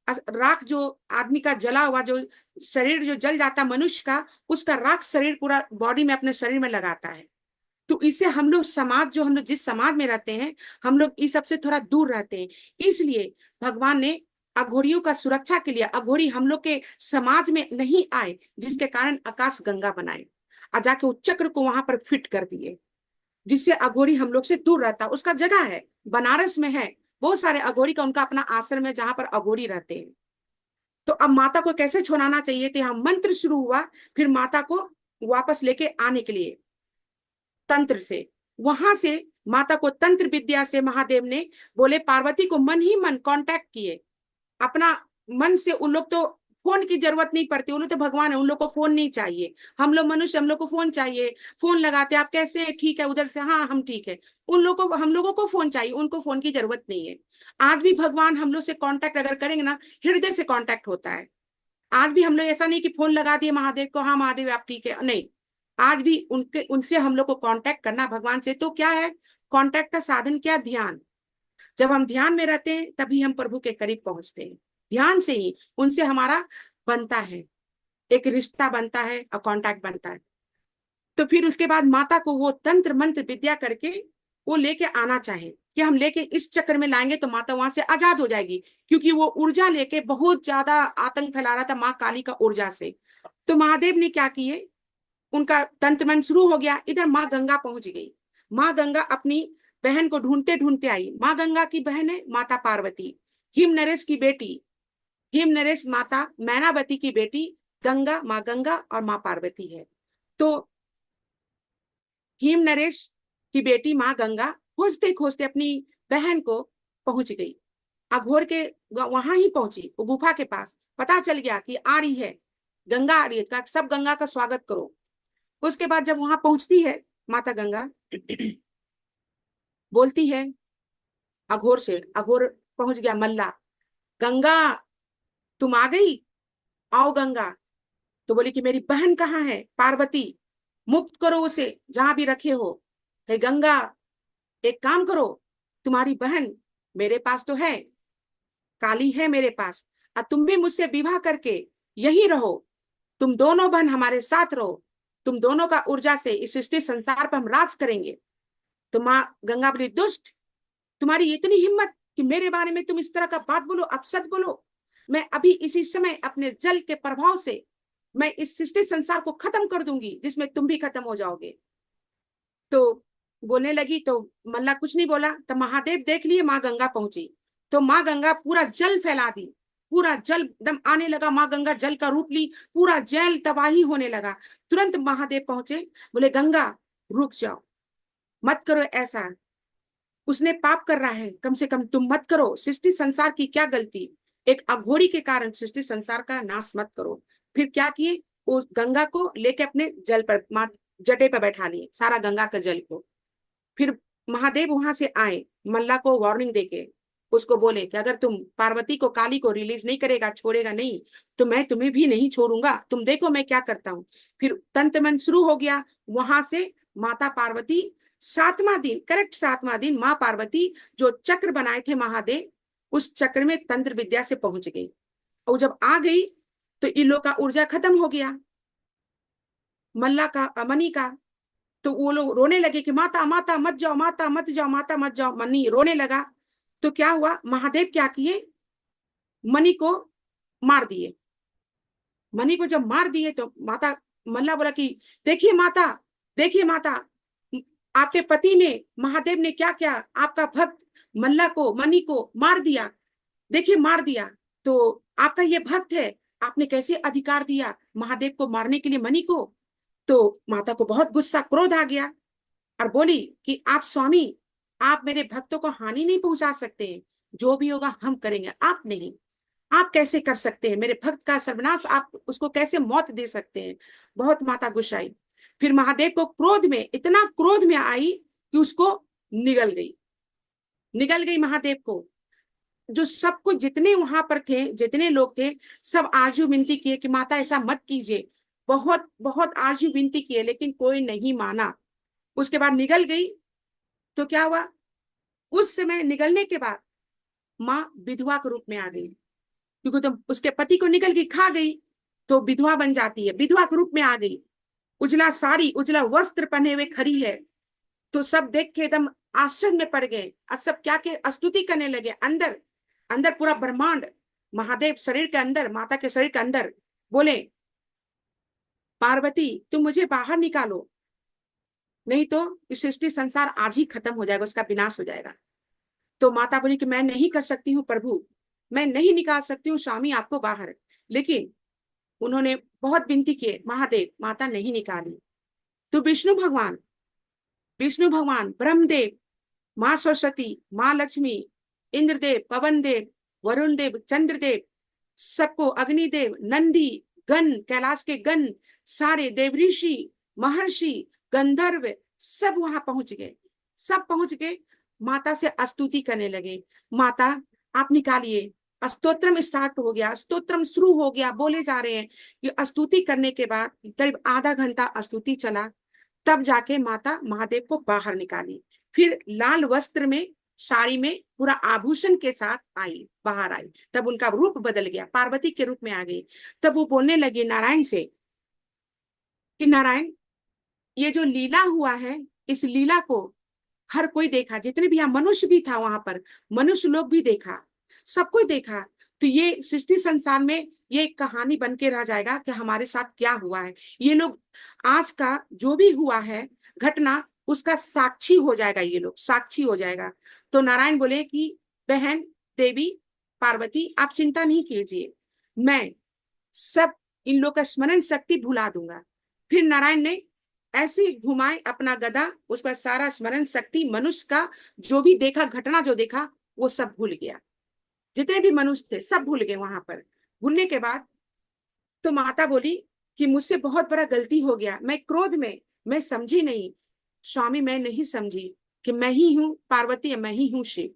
राख जो आदमी का जला हुआ जो शरीर जो जल जाता मनुष्य का, उसका राख शरीर पूरा बॉडी में, अपने शरीर में लगाता है। तो इससे हम लोग समाज, जो हम लोग जिस समाज में रहते हैं, हम लोग इस सबसे थोड़ा दूर रहते हैं। इसलिए भगवान ने अघोरियों का सुरक्षा के लिए, अघोरी हम लोग के समाज में नहीं आए, जिसके कारण आकाश गंगा बनाए और जाके उस चक्र को वहां पर फिट कर दिए, जिससे अघोरी हम लोग से दूर रहता। उसका जगह है, बनारस में है, बहुत सारे अघोरी का उनका अपना आश्रम है जहां पर अघोरी रहते हैं। तो अब माता को कैसे छुड़ाना चाहिए? तो यहाँ मंत्र शुरू हुआ, फिर माता को वापस लेके आने के लिए तंत्र से, वहां से माता को तंत्र विद्या से महादेव ने बोले, पार्वती को मन ही मन कांटेक्ट किए अपना, मन से। उन लोग तो फोन की जरूरत नहीं पड़ती, उन लोग तो भगवान है, उन लोग को फोन नहीं चाहिए। हम लोग मनुष्य, हम लोग को फोन चाहिए, फोन लगाते, आप कैसे हैं? ठीक है, उधर से, हाँ हम ठीक है। उन लोगों को, हम लोगों को फोन चाहिए, उनको फोन की जरूरत नहीं है। आज भी भगवान हम लोग से कांटेक्ट अगर करेंगे ना, हृदय से कांटेक्ट होता है। आज भी हम लोग, ऐसा नहीं कि फोन लगा दिए महादेव को, हाँ महादेव आप ठीक है, नहीं। आज भी उनके, उनसे हम लोग को कांटेक्ट करना भगवान से। तो क्या है कांटेक्ट का साधन? क्या? ध्यान। जब हम ध्यान में रहते हैं तभी हम प्रभु के करीब पहुंचते हैं। ध्यान से ही उनसे हमारा बनता है, एक रिश्ता बनता है और कांटेक्ट बनता है। तो फिर उसके बाद माता को वो तंत्र मंत्र विद्या करके वो लेके आना चाहे, कि हम लेके इस चक्कर में लाएंगे तो माता वहां से आजाद हो जाएगी। क्योंकि वो ऊर्जा लेके बहुत ज्यादा आतंक फैला रहा था माँ काली का ऊर्जा से। तो महादेव ने क्या किए, उनका तंत्र मंत्र शुरू हो गया। इधर माँ गंगा पहुंच गई। माँ गंगा अपनी बहन को ढूंढते ढूंढते आई। माँ गंगा की बहन है माता पार्वती, हिम नरेश की बेटी, हिम नरेश माता मैनावती की बेटी गंगा, माँ गंगा और माँ पार्वती है। तो हिम नरेश की बेटी माँ गंगा खोजते खोजते अपनी बहन को पहुंच गई, अघोर के वहां ही पहुंची, वो गुफा के पास। पता चल गया कि आ रही है गंगा, आ रही है, का सब गंगा का स्वागत करो। उसके बाद जब वहां पहुंचती है माता गंगा, बोलती है अघोर से, अघोर पहुंच गया मल्ला, गंगा तुम आ गई, आओ गंगा। तो बोली कि मेरी बहन कहाँ है पार्वती, मुक्त करो उसे जहां भी रखे हो। हे गंगा, एक काम करो, तुम्हारी बहन मेरे पास तो है, काली है मेरे पास, और तुम भी मुझसे विवाह करके यही रहो, तुम दोनों बहन हमारे साथ रहो, तुम दोनों का ऊर्जा से इस सृष्टि संसार पर हम राज करेंगे। तो माँ गंगा बोली, दुष्ट, तुम्हारी इतनी हिम्मत कि मेरे बारे में तुम इस तरह का बात बोलो, अपशब्द बोलो। मैं अभी इसी समय अपने जल के प्रभाव से मैं इस सृष्टि संसार को खत्म कर दूंगी, जिसमें तुम भी खत्म हो जाओगे। तो बोलने लगी, तो मल्ला कुछ नहीं बोला। तो महादेव देख लिए माँ गंगा पहुंची, तो माँ गंगा पूरा जल फैला दी, पूरा जल एकदम आने लगा। माँ गंगा जल का रूप ली, पूरा जल तबाही होने लगा। तुरंत महादेव पहुंचे, बोले गंगा रुक जाओ, मत करो ऐसा, उसने पाप कर रहा है, कम से कम तुम मत करो, सृष्टि संसार की क्या गलती, एक अघोरी के कारण सृष्टि संसार का नाश मत करो। फिर क्या किए, वो गंगा को लेके अपने जल पर, जटे पर बैठा लिए सारा गंगा का जल को। फिर महादेव वहां से आए मल्ला को वार्निंग देके, उसको बोले कि अगर तुम पार्वती को, काली को रिलीज नहीं करेगा, छोड़ेगा नहीं, तो मैं तुम्हें भी नहीं छोड़ूंगा, तुम देखो मैं क्या करता हूँ। फिर तंत्र मंत्र शुरू हो गया। वहां से माता पार्वती 7वां दिन, करेक्ट 7वां दिन, माँ पार्वती जो चक्र बनाए थे महादेव, उस चक्र में तंत्र विद्या से पहुंच गई। और जब आ गई तो इन लोग का ऊर्जा खत्म हो गया, मल्ला का, अमनी का। तो वो लोग रोने लगे कि माता माता मत जाओ, माता मत जाओ, माता मत जाओ। मनी रोने लगा। तो क्या हुआ, महादेव क्या किए, मनी को मार दिए। मनी को जब मार दिए तो माता, मल्ला बोला कि देखिए माता, देखिए माता, आपके पति ने, महादेव ने क्या किया, आपका भक्त मल्ला को, मनी को मार दिया, देखिए मार दिया। तो आपका ये भक्त है, आपने कैसे अधिकार दिया महादेव को मारने के लिए, मनी को। तो माता को बहुत गुस्सा, क्रोध आ गया और बोली कि आप स्वामी, आप मेरे भक्तों को हानि नहीं पहुंचा सकते हैं, जो भी होगा हम करेंगे, आप नहीं। आप कैसे कर सकते हैं, मेरे भक्त का सर्वनाश, आप उसको कैसे मौत दे सकते हैं। बहुत माता गुस्साई। फिर महादेव को क्रोध में, इतना क्रोध में आई कि उसको निगल गई, निगल गई महादेव को। जो सब कुछ, जितने वहां पर थे, जितने लोग थे, सब आरजू विनती किए कि माता ऐसा मत कीजिए, बहुत बहुत आरजू विनती किए, लेकिन कोई नहीं माना। उसके बाद निगल गई। तो क्या हुआ, उस समय निगलने के बाद माँ विधवा के रूप में आ गई, क्योंकि तो उसके पति को निकल गई, खा गई, तो विधवा बन जाती है, विधवा के रूप में आ गई। उजला साड़ी, उजला वस्त्र पहने हुए खड़ी है। तो सब देख के एकदम आश्चर्य में पड़ गए और सब क्या के स्तुति करने लगे। अंदर, अंदर पूरा ब्रह्मांड, महादेव शरीर के अंदर, माता के शरीर के अंदर बोले, पार्वती तुम मुझे बाहर निकालो, नहीं तो इस सृष्टि संसार आज ही खत्म हो जाएगा, उसका विनाश हो जाएगा। तो माता बोली कि मैं नहीं कर सकती हूँ प्रभु, मैं नहीं निकाल सकती हूँ स्वामी आपको बाहर। लेकिन उन्होंने बहुत विनती किए, महादेव, माता नहीं निकाली। तो विष्णु भगवान, विष्णु भगवान, ब्रह्मदेव, माँ सरस्वती, माँ लक्ष्मी, इंद्रदेव, पवन देव, वरुण देव, चंद्रदेव, सबको, अग्निदेव, नंदी, गण, कैलाश के गण, सारे देव ऋषि, महर्षि, गंधर्व, सब वहां पहुंच गए, सब पहुंच गए। माता से स्तुति करने लगे, माता आप निकालिए। स्तोत्रम स्टार्ट हो गया, स्तोत्रम शुरू हो गया, बोले जा रहे हैं कि स्तुति करने के बाद करीब आधा घंटा स्तुति चला, तब जाके माता महादेव को बाहर निकाली। फिर लाल वस्त्र में, साड़ी में, पूरा आभूषण के साथ आई, बाहर आई। तब उनका रूप बदल गया, पार्वती के रूप में आ गई। तब वो बोलने लगी नारायण से कि नारायण, ये जो लीला हुआ है, इस लीला को हर कोई देखा, जितने भी, यहाँ मनुष्य भी था, वहां पर मनुष्य लोग भी देखा, सब कोई देखा। तो ये सृष्टि संसार में ये एक कहानी बन के रह जाएगा कि हमारे साथ क्या हुआ है। ये लोग आज का जो भी हुआ है घटना, उसका साक्षी हो जाएगा, ये लोग साक्षी हो जाएगा। तो नारायण बोले कि बहन देवी पार्वती आप चिंता नहीं कीजिए, मैं सब इन लोग का स्मरण शक्ति भुला दूंगा। फिर नारायण ने ऐसे घुमाए अपना गदा, उस पर सारा स्मरण शक्ति, मनुष्य का जो भी देखा, घटना जो देखा, वो सब भूल गया। जितने भी मनुष्य थे सब भूल गए वहां पर। भूलने के बाद तो माता बोली कि मुझसे बहुत बड़ा गलती हो गया, मैं क्रोध में, मैं समझी नहीं स्वामी, मैं नहीं समझी कि मैं ही हूँ पार्वती, मैं ही हूँ शिव,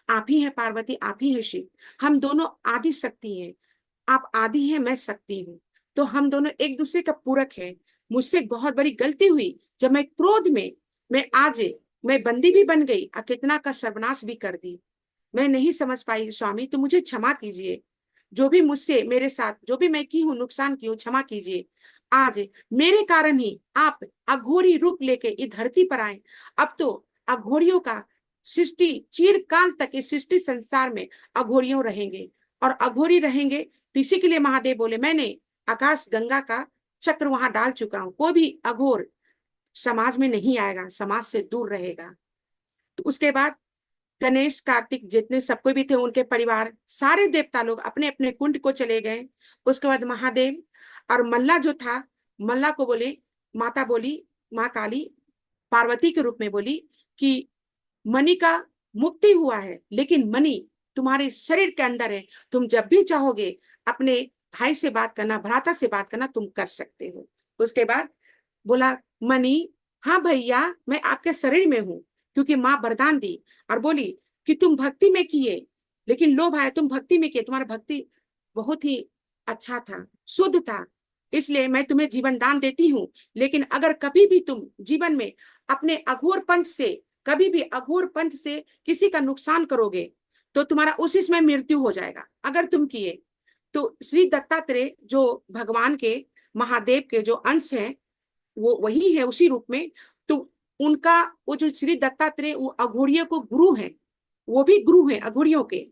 आप ही है पार्वती, आप ही है शिव, हम दोनों आदि शक्ति हैं, आप आदि हैं, मैं शक्ति हूँ, तो हम दोनों एक दूसरे का पूरक है। मुझसे बहुत बड़ी गलती हुई, जब मैं क्रोध में, मैं आज, मैं बंदी भी बन गई और कितना का सर्वनाश भी कर दी, मैं नहीं समझ पाई स्वामी, तो मुझे क्षमा कीजिए, जो भी मुझसे, मेरे साथ जो भी मैं की हूँ, नुकसान की हूँ, क्षमा कीजिए। आज मेरे कारण ही आप अघोरी रूप लेके इस धरती पर आए। अब तो अघोरियों का सृष्टि चिरकाल तक इस सृष्टि संसार में अघोरियों रहेंगे, और अघोरी रहेंगे। तो इसी के लिए महादेव बोले, मैंने आकाश गंगा का चक्र वहां डाल चुका हूं, कोई भी अघोर समाज में नहीं आएगा, समाज से दूर रहेगा। तो उसके बाद गणेश, कार्तिक, जितने सब कोई भी थे, उनके परिवार, सारे देवता लोग अपने अपने कुंड को चले गए। उसके बाद महादेव और मल्ला जो था, मल्ला को बोले, माता बोली, माँ काली पार्वती के रूप में बोली कि मणि का मुक्ति हुआ है, लेकिन मणि तुम्हारे शरीर के अंदर है, तुम जब भी चाहोगे अपने भाई से बात करना, भ्राता से बात करना, तुम कर सकते हो। उसके बाद बोला मणि, हाँ भैया मैं आपके शरीर में हूँ, क्योंकि माँ वरदान दी और बोली कि तुम भक्ति में किए, लेकिन लोभ आया, तुम भक्ति में किए, तुम्हारा भक्ति बहुत ही अच्छा था, शुद्ध था, इसलिए मैं तुम्हें जीवन दान देती हूँ। लेकिन अगर कभी भी तुम जीवन में अपने अघोर पंथ से, कभी भी अघोर पंथ से किसी का नुकसान करोगे तो तुम्हारा उसी समय मृत्यु हो जाएगा। अगर तुम किए तो श्री दत्तात्रेय जो भगवान के, महादेव के जो अंश हैं, वो वही है उसी रूप में। तो उनका वो जो श्री दत्तात्रेय, वो अघोरियों को गुरु है, वो भी गुरु है अघोरियों के।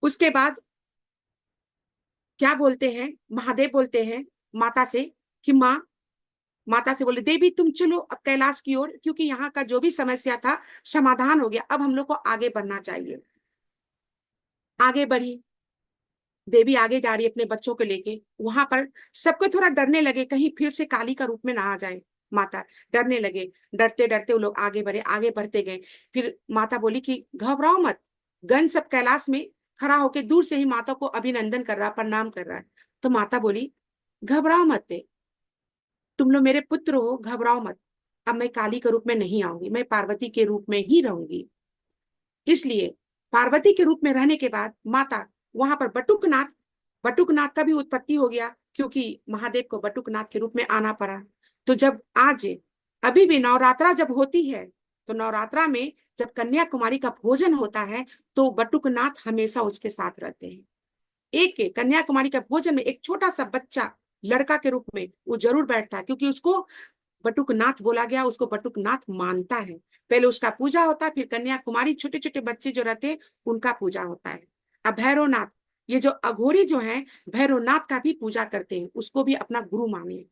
उसके बाद क्या बोलते हैं, महादेव बोलते हैं माता से कि माँ, माता से बोले देवी तुम चलो अब कैलाश की ओर, क्योंकि यहाँ का जो भी समस्या था समाधान हो गया, अब हम लोग को आगे बढ़ना चाहिए। आगे बढ़ी देवी, आगे जा रही है अपने बच्चों को लेके। वहां पर सबको थोड़ा डरने लगे, कहीं फिर से काली का रूप में ना आ जाए माता, डरने लगे। डरते डरते वो लोग आगे बढ़े, आगे बढ़ते गए। फिर माता बोली कि घबराओ मत। गण सब कैलाश में खड़ा होके दूर से ही माता को अभिनंदन कर रहा, प्रणाम कर रहा है। तो माता बोली घबराओ मत, तुम लोग मेरे पुत्र हो, घबराओ मत। अब मैं काली के रूप में नहीं आऊंगी, मैं पार्वती के रूप में ही रहूंगी। इसलिए पार्वती के रूप में रहने के बाद माता वहां पर बटुकनाथ, बटुकनाथ का भी उत्पत्ति हो गया, क्योंकि महादेव को बटुकनाथ के रूप में आना पड़ा। तो जब आज अभी भी नवरात्रा जब होती है, तो नवरात्रा में जब कन्याकुमारी का भोजन होता है तो बटुकनाथ हमेशा उसके साथ रहते हैं। एक कन्याकुमारी का भोजन में एक छोटा सा बच्चा लड़का के रूप में वो जरूर बैठता है, क्योंकि उसको बटुकनाथ बोला गया, उसको बटुकनाथ मानता है। पहले उसका पूजा होता है, फिर कन्याकुमारी छोटे छोटे बच्चे जो रहते हैं उनका पूजा होता है। अब भैरवनाथ, ये जो अघोरी जो है भैरवनाथ का भी पूजा करते हैं, उसको भी अपना गुरु माने,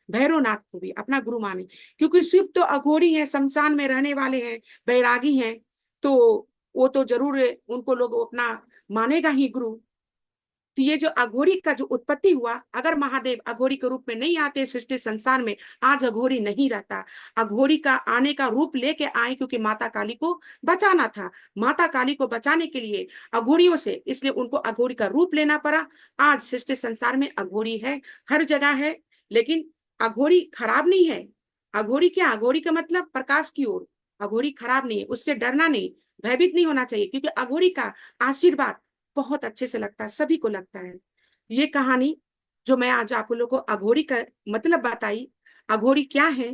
भैरवनाथ को भी अपना गुरु माने। क्योंकि शिव तो अघोरी है, शमशान में रहने वाले हैं, बैरागी हैं, तो वो तो जरूर उनको लोग अपना मानेगा ही गुरु। तो ये जो अघोरी का जो उत्पत्ति हुआ, अगर महादेव अघोरी के रूप में नहीं आते सृष्टि संसार में, आज अघोरी नहीं रहता। अघोरी का आने का रूप लेके आए, क्योंकि माता काली को बचाना था। माता काली को बचाने के लिए अघोरियों से, इसलिए उनको अघोरी का रूप लेना पड़ा। आज सृष्टि संसार में अघोरी है, हर जगह है। लेकिन अघोरी खराब नहीं है। अघोरी क्या, अघोरी का मतलब प्रकाश की ओर। अघोरी खराब नहीं है, उससे डरना नहीं, भयभीत नहीं होना चाहिए, क्योंकि अघोरी का आशीर्वाद बहुत अच्छे से लगता है, सभी को लगता है। ये कहानी जो मैं आज आप लोगों को अघोरी का मतलब बताई, अघोरी क्या है,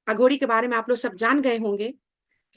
अघोरी के बारे में आप लोग सब जान गए होंगे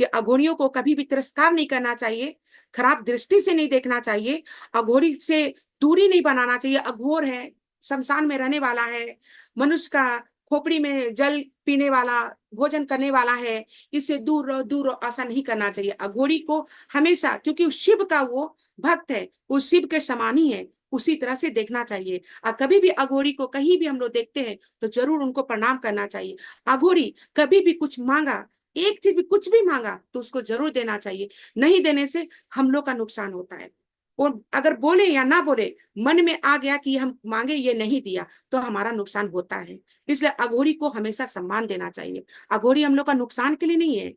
कि अघोरियों को कभी भी तिरस्कार नहीं करना चाहिए, खराब दृष्टि से नहीं देखना चाहिए, अघोरी से दूरी नहीं बनाना चाहिए। अघोर है, शमशान में रहने वाला है, मनुष्य का खोपड़ी में जल पीने वाला, भोजन करने वाला है, इससे दूर रहो, दूर रहो, ऐसा नहीं करना चाहिए। अघोरी को हमेशा, क्योंकि शिव का वो भक्त है, वो शिव के समान ही है, उसी तरह से देखना चाहिए। और कभी भी अघोरी को कहीं भी हम लोग देखते हैं तो जरूर उनको प्रणाम करना चाहिए। अघोरी कभी भी कुछ मांगा, एक चीज भी कुछ भी मांगा तो उसको जरूर देना चाहिए। नहीं देने से हम लोग का नुकसान होता है। और अगर बोले या ना बोले, मन में आ गया कि हम मांगे ये नहीं दिया, तो हमारा नुकसान होता है। इसलिए अघोरी को हमेशा सम्मान देना चाहिए। अघोरी हम लोग का नुकसान के लिए नहीं है,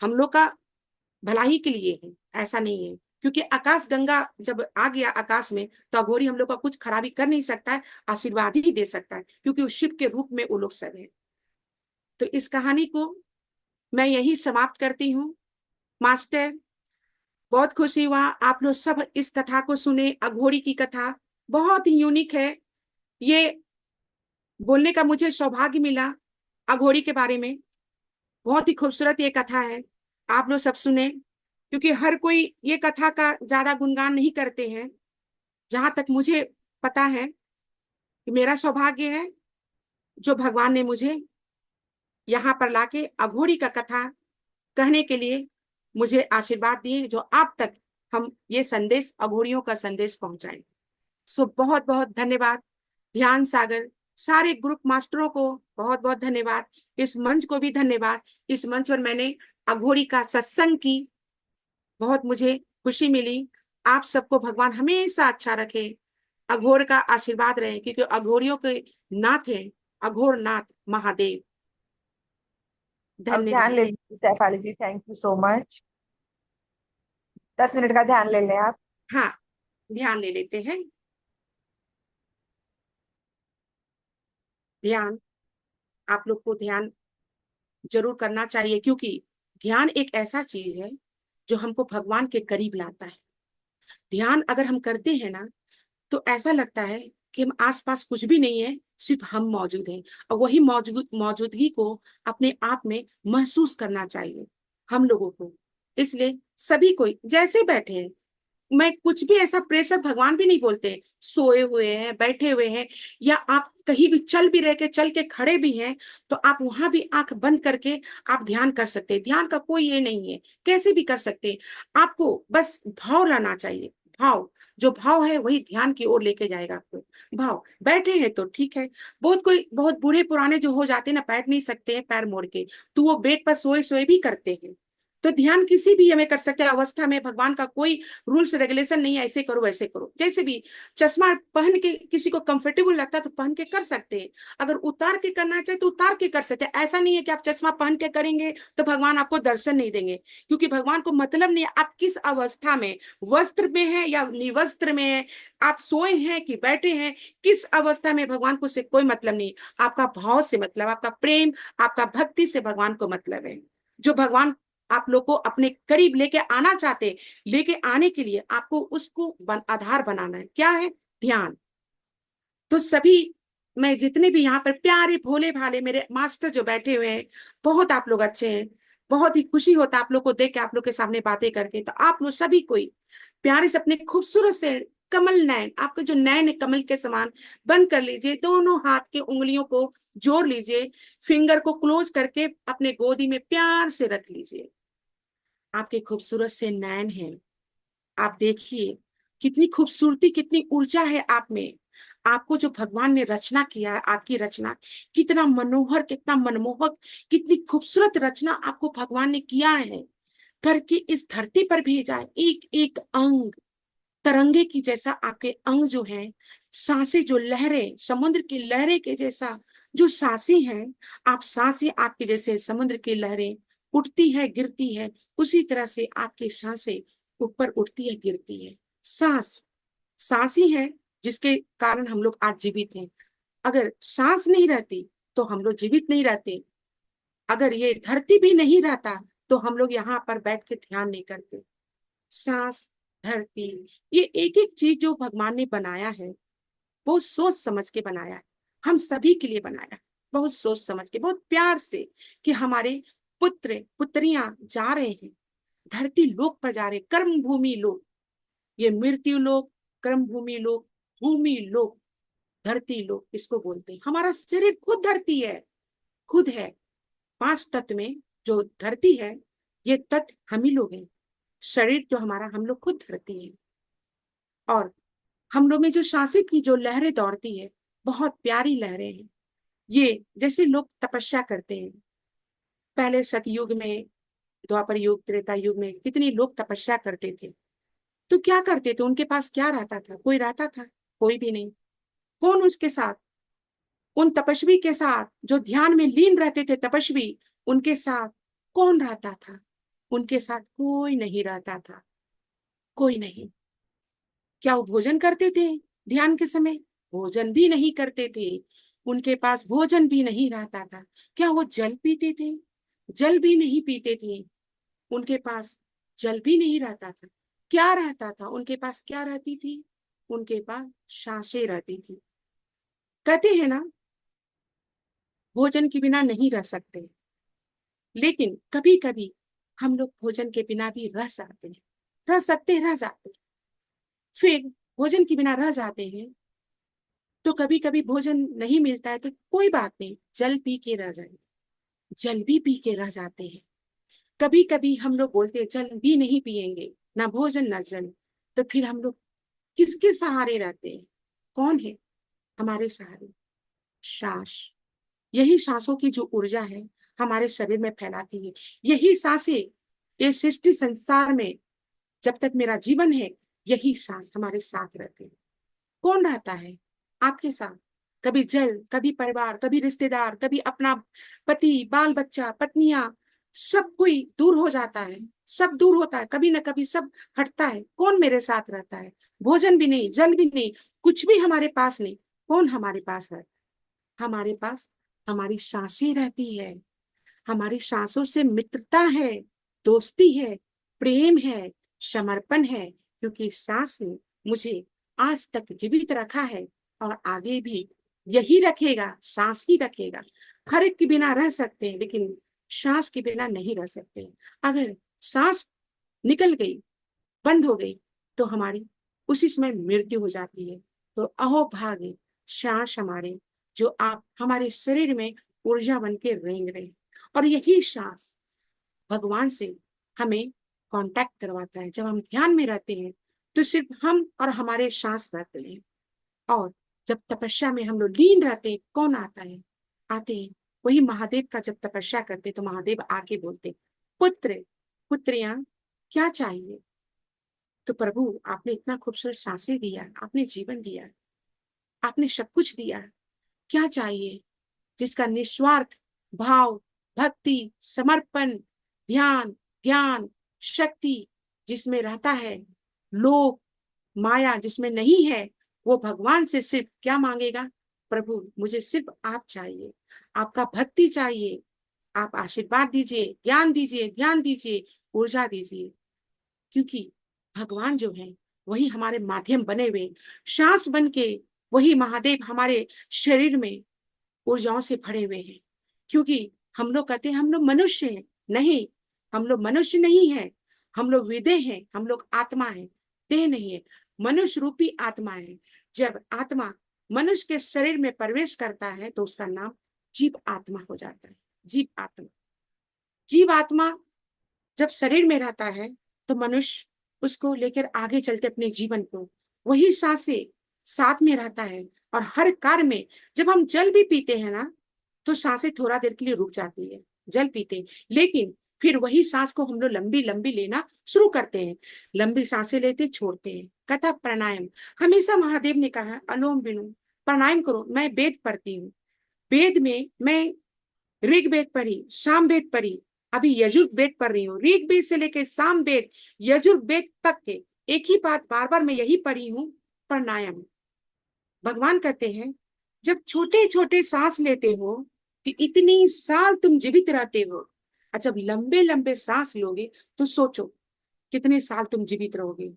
हम लोग का भलाई के लिए है, ऐसा नहीं है। क्योंकि आकाश गंगा जब आ गया आकाश में, तो अघोरी हम लोग का कुछ खराबी कर नहीं सकता है, आशीर्वाद ही दे सकता है, क्योंकि उस शिव के रूप में वो लोग सब है। तो इस कहानी को मैं यही समाप्त करती हूँ। मास्टर, बहुत खुशी हुआ आप लोग सब इस कथा को सुने। अघोरी की कथा बहुत ही यूनिक है, ये बोलने का मुझे सौभाग्य मिला अघोरी के बारे में। बहुत ही खूबसूरत ये कथा है, आप लोग सब सुने, क्योंकि हर कोई ये कथा का ज्यादा गुणगान नहीं करते हैं। जहां तक मुझे पता है कि मेरा सौभाग्य है जो भगवान ने मुझे यहाँ पर लाके अघोरी का कथा कहने के लिए मुझे आशीर्वाद दिए, जो आप तक हम ये संदेश, अघोरियों का संदेश पहुंचाएं। सो बहुत बहुत धन्यवाद। ध्यान सागर सारे ग्रुप मास्टरों को बहुत बहुत धन्यवाद। इस मंच को भी धन्यवाद। इस मंच पर मैंने अघोरी का सत्संग की, बहुत मुझे खुशी मिली। आप सबको भगवान हमेशा अच्छा रखे, अघोर का आशीर्वाद रहे, क्योंकि अघोरियों के नाथ है अघोर नाथ महादेव। अब ध्यान धन्यवाद। ले लीजिए Saifali ji, thank you so much. 10 minute का ध्यान ले लें आप। हाँ, ध्यान ले लेते हैं। ध्यान, आप लोग को ध्यान जरूर करना चाहिए, क्योंकि ध्यान एक ऐसा चीज है जो हमको भगवान के करीब लाता है। ध्यान अगर हम करते हैं ना, तो ऐसा लगता है कि हम आसपास कुछ भी नहीं है, सिर्फ हम मौजूद हैं। और वही मौजूदगी को अपने आप में महसूस करना चाहिए हम लोगों को। इसलिए सभी कोई जैसे बैठे हैं, मैं कुछ भी ऐसा प्रेशर, भगवान भी नहीं बोलते हैं, सोए हुए हैं, बैठे हुए हैं, या आप कहीं भी चल भी रहे के, चल के खड़े भी हैं, तो आप वहां भी आंख बंद करके आप ध्यान कर सकते हैं। ध्यान का कोई ये नहीं है, कैसे भी कर सकते हैं। आपको बस भाव लाना चाहिए। भाव, जो भाव है वही ध्यान की ओर लेके जाएगा आपको। भाव, बैठे हैं तो ठीक है। बहुत बूढ़े पुराने जो हो जाते हैं ना, बैठ नहीं सकते हैं पैर मोड़ के, तो वो बेड पर सोए सोए भी करते हैं। तो ध्यान किसी भी हमें कर सकते हैं अवस्था में। भगवान का कोई रूल्स रेगुलेशन नहीं है, ऐसे करो वैसे करो, जैसे भी। चश्मा पहन के किसी को कंफर्टेबल लगता है तो पहन के कर सकते हैं। अगर उतार के करना चाहे तो उतार के कर सकते हैं। ऐसा नहीं है कि आप चश्मा पहन के करेंगे तो भगवान आपको दर्शन नहीं देंगे, क्योंकि भगवान को मतलब नहीं है आप किस अवस्था में, वस्त्र में है या निवस्त्र में है, आप सोए हैं कि बैठे हैं, किस अवस्था में, भगवान को से कोई मतलब नहीं। आपका भाव से मतलब, आपका प्रेम, आपका भक्ति से भगवान को मतलब है। जो भगवान आप लोग को अपने करीब लेके आना चाहते हैं, लेके आने के लिए आपको उसको आधार बनाना है। क्या है? ध्यान। तो सभी, मैं जितने भी यहाँ पर प्यारे भोले भाले मेरे मास्टर जो बैठे हुए हैं, बहुत आप लोग अच्छे हैं। बहुत ही खुशी होता है आप लोग को देख के, आप लोग के सामने बातें करके। तो आप लोग सभी कोई प्यारे से अपने खूबसूरत से कमल नयन, आपके जो नयन है कमल के समान, बंद कर लीजिए। दोनों हाथ के उंगलियों को जोड़ लीजिए, फिंगर को क्लोज करके अपने गोदी में प्यार से रख लीजिए। आपके खूबसूरत से नयन हैं, आप देखिए कितनी खूबसूरती, कितनी ऊर्जा है आप में। आपको जो भगवान ने रचना किया है, आपकी रचना कितना मनोहर, कितना मनमोहक, कितनी खूबसूरत रचना आपको भगवान ने किया है, करके इस धरती पर भेजा है। एक एक अंग तरंगे की जैसा आपके अंग जो है, सांसें जो लहरें, समुद्र की लहरें के जैसा जो सांसें हैं, आप सांसें आपके जैसे समुद्र की लहरें उठती है गिरती है, उसी तरह से आपकी सांसें ऊपर उठती है गिरती है। सांस, सांस ही है जिसके कारण हम लोग आज जीवित हैं। अगर सांस नहीं रहती तो हम लोग जीवित नहीं रहते। अगर ये धरती भी नहीं रहता तो हम लोग यहाँ पर बैठ के ध्यान नहीं करते। सांस, धरती, ये एक एक चीज जो भगवान ने बनाया है, बहुत सोच समझ के बनाया है। हम सभी के लिए बनाया है, बहुत सोच समझ के, बहुत प्यार से, कि हमारे पुत्र पुत्रियां जा रहे हैं, धरती लोक पर जा रहे, कर्म भूमि लोक, ये मृत्यु लोक, कर्म भूमि लोक, भूमि लोक, धरती लोक इसको बोलते हैं। हमारा शरीर खुद धरती है, खुद है। 5 तत्व में जो धरती है, ये तत्व हम ही लोग हैं। शरीर जो हमारा, हम लोग खुद धरती है। और हम लोग में जो सांसें की जो लहरें दौड़ती है, बहुत प्यारी लहरें हैं। ये जैसे लोग तपस्या करते हैं, पहले सतयुग में, द्वापर युग, त्रेता युग में कितने लोग तपस्या करते थे। तो क्या करते थे? उनके पास क्या रहता था? कोई रहता था? कोई भी नहीं। कौन उसके साथ, उन तपस्वी के साथ जो ध्यान में लीन रहते थे, तपस्वी, उनके साथ कौन रहता था? उनके साथ कोई नहीं रहता था, कोई नहीं। क्या वो भोजन करते थे ध्यान के समय? भोजन भी नहीं करते थे, उनके पास भोजन भी नहीं रहता था। क्या वो जल पीते थे? जल भी नहीं पीते थे, उनके पास जल भी नहीं रहता था। क्या रहता था उनके पास? क्या रहती थी उनके पास? सांसें रहती थी। कहते हैं ना, भोजन के बिना नहीं रह सकते, लेकिन कभी कभी हम लोग भोजन के बिना भी रह सकते हैं, रह सकते, रह जाते हैं। फिर भोजन के बिना रह जाते हैं, तो कभी कभी भोजन नहीं मिलता है तो कोई बात नहीं, जल पी के रह जाएंगे, जल भी पी के रह जाते हैं। कभी कभी हम लोग बोलते हैं जल भी नहीं पिएंगे, ना भोजन ना जल, तो फिर हम लोग किसके सहारे रहते हैं? कौन है हमारे सहारे? सांस। यही सांसों की जो ऊर्जा है हमारे शरीर में फैलाती है। यही सांसें ये सृष्टि संसार में, जब तक मेरा जीवन है, यही सांस हमारे साथ रहते हैं। कौन रहता है आपके साथ? कभी जल, कभी परिवार, कभी रिश्तेदार, कभी अपना पति, बाल बच्चा, पत्नियां, सब कोई दूर हो जाता है, सब दूर होता है, कभी ना कभी सब हटता है। कौन मेरे साथ रहता है? भोजन भी नहीं, जल भी नहीं, कुछ भी हमारे पास नहीं। कौन हमारे पास रहता है? हमारे पास हमारी सांसें रहती है। हमारी सांसों से मित्रता है, दोस्ती है, प्रेम है, समर्पण है, क्योंकि सांस ने मुझे आज तक जीवित रखा है और आगे भी यही रखेगा, सांस ही रखेगा। हर एक के बिना रह सकते हैं, लेकिन सांस के बिना नहीं रह सकते। अगर सांस निकल गई, बंद हो गई, तो हमारी उसी समय मृत्यु हो जाती है। तो अहो भागे सांस हमारे, जो आप हमारे शरीर में ऊर्जा बन के रेंग रहे हैं। और यही सांस भगवान से हमें कांटेक्ट करवाता है। जब हम ध्यान में रहते हैं तो सिर्फ हम और हमारे सांस रहते हैं। और जब तपस्या में हम लोग लीन रहते हैं, कौन आता है? आते हैं वही महादेव का। जब तपस्या करते तो महादेव आके बोलते, पुत्र पुत्रियां क्या चाहिए? तो प्रभु आपने इतना खूबसूरत सांसें दिया, आपने जीवन दिया, आपने सब कुछ दिया, क्या चाहिए? जिसका निस्वार्थ भाव, भक्ति, समर्पण, ध्यान, ज्ञान, शक्ति जिसमें रहता है, लोभ, माया जिसमें नहीं है, वो भगवान से सिर्फ क्या मांगेगा? प्रभु मुझे सिर्फ आप चाहिए, आपका भक्ति चाहिए, आप आशीर्वाद दीजिए, ज्ञान दीजिए, ध्यान दीजिए, ऊर्जा दीजिए। क्योंकि भगवान जो है वही हमारे माध्यम बने हुए, सांस बन के वही महादेव हमारे शरीर में ऊर्जाओं से भरे हुए हैं। क्योंकि हम लोग कहते हैं हम लोग मनुष्य हैं, नहीं, हम लोग मनुष्य नहीं है, हम लोग विदेह हैं, हम लोग आत्मा है, देह नहीं है, मनुष्य रूपी आत्मा है। जब आत्मा मनुष्य के शरीर में प्रवेश करता है तो उसका नाम जीव आत्मा हो जाता है। जीव आत्मा, जीव आत्मा जब शरीर में रहता है तो मनुष्य उसको लेकर आगे चलते अपने जीवन को, वही सांसें साथ में रहता है। और हर कार्य में जब हम जल भी पीते हैं ना, तो सांसें थोड़ा देर के लिए रुक जाती है, जल पीते, लेकिन फिर वही सांस को हम लोग लंबी लंबी लेना शुरू करते हैं। लंबी सांसें लेते छोड़ते हैं। कथा प्राणायाम, हमेशा महादेव ने कहा अनुलोम विलोम प्राणायाम करो। मैं वेद पढ़ती हूँ, वेद में मैं ऋग्वेद पढ़ी, सामवेद पढ़ी, अभी यजुर्वेद पढ़ रही हूँ। ऋग्वेद से लेकर सामवेद, यजुर्वेद तक के एक ही बात बार बार मैं यही पढ़ी हूँ, प्राणायाम। भगवान कहते हैं जब छोटे छोटे सांस लेते हो कि इतनी साल तुम जीवित रहते हो, और जब लंबे लंबे सांस लोगे तो सोचो कितने साल तुम जीवित रहोगे।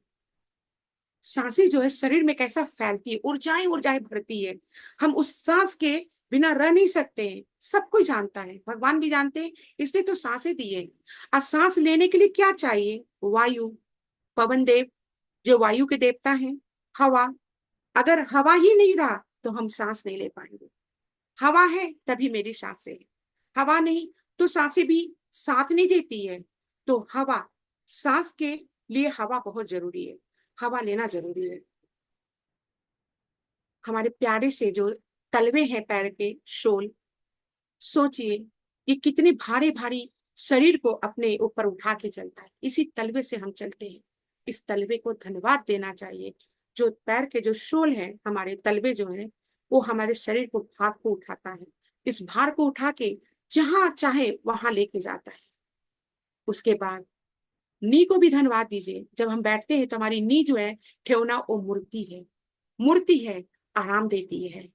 सांसें जो है शरीर में कैसा फैलती है, ऊर्जाएं ऊर्जाएं भरती है। हम उस सांस के बिना रह नहीं सकते हैं, सब कोई जानता है, भगवान भी जानते हैं, इसलिए तो सांसें दी है। और सांस लेने के लिए क्या चाहिए? वायु, पवन देव जो वायु के देवता हैं, हवा। अगर हवा ही नहीं रहा तो हम सांस नहीं ले पाएंगे। हवा है तभी मेरी सांसें है, हवा नहीं तो सांसें भी साथ नहीं देती है। तो हवा, सांस के लिए हवा बहुत जरूरी है, हवा लेना जरूरी है। हमारे प्यारे से जो तलवे हैं पैर के शोल, सोचिए ये कितने भारी भारी शरीर को अपने ऊपर उठा के चलता है, इसी तलवे से हम चलते हैं। इस तलवे को धन्यवाद देना चाहिए। जो पैर के जो शोल है, हमारे तलवे जो है, वो हमारे शरीर को भार को उठाता है। इस भार को उठा के जहां चाहे वहां लेके जाता है। उसके बाद नी को भी धन्यवाद दीजिए। जब हम बैठते हैं तो हमारी नी जो है ठेवना, वो मूर्ति है, मूर्ति है, आराम देती है।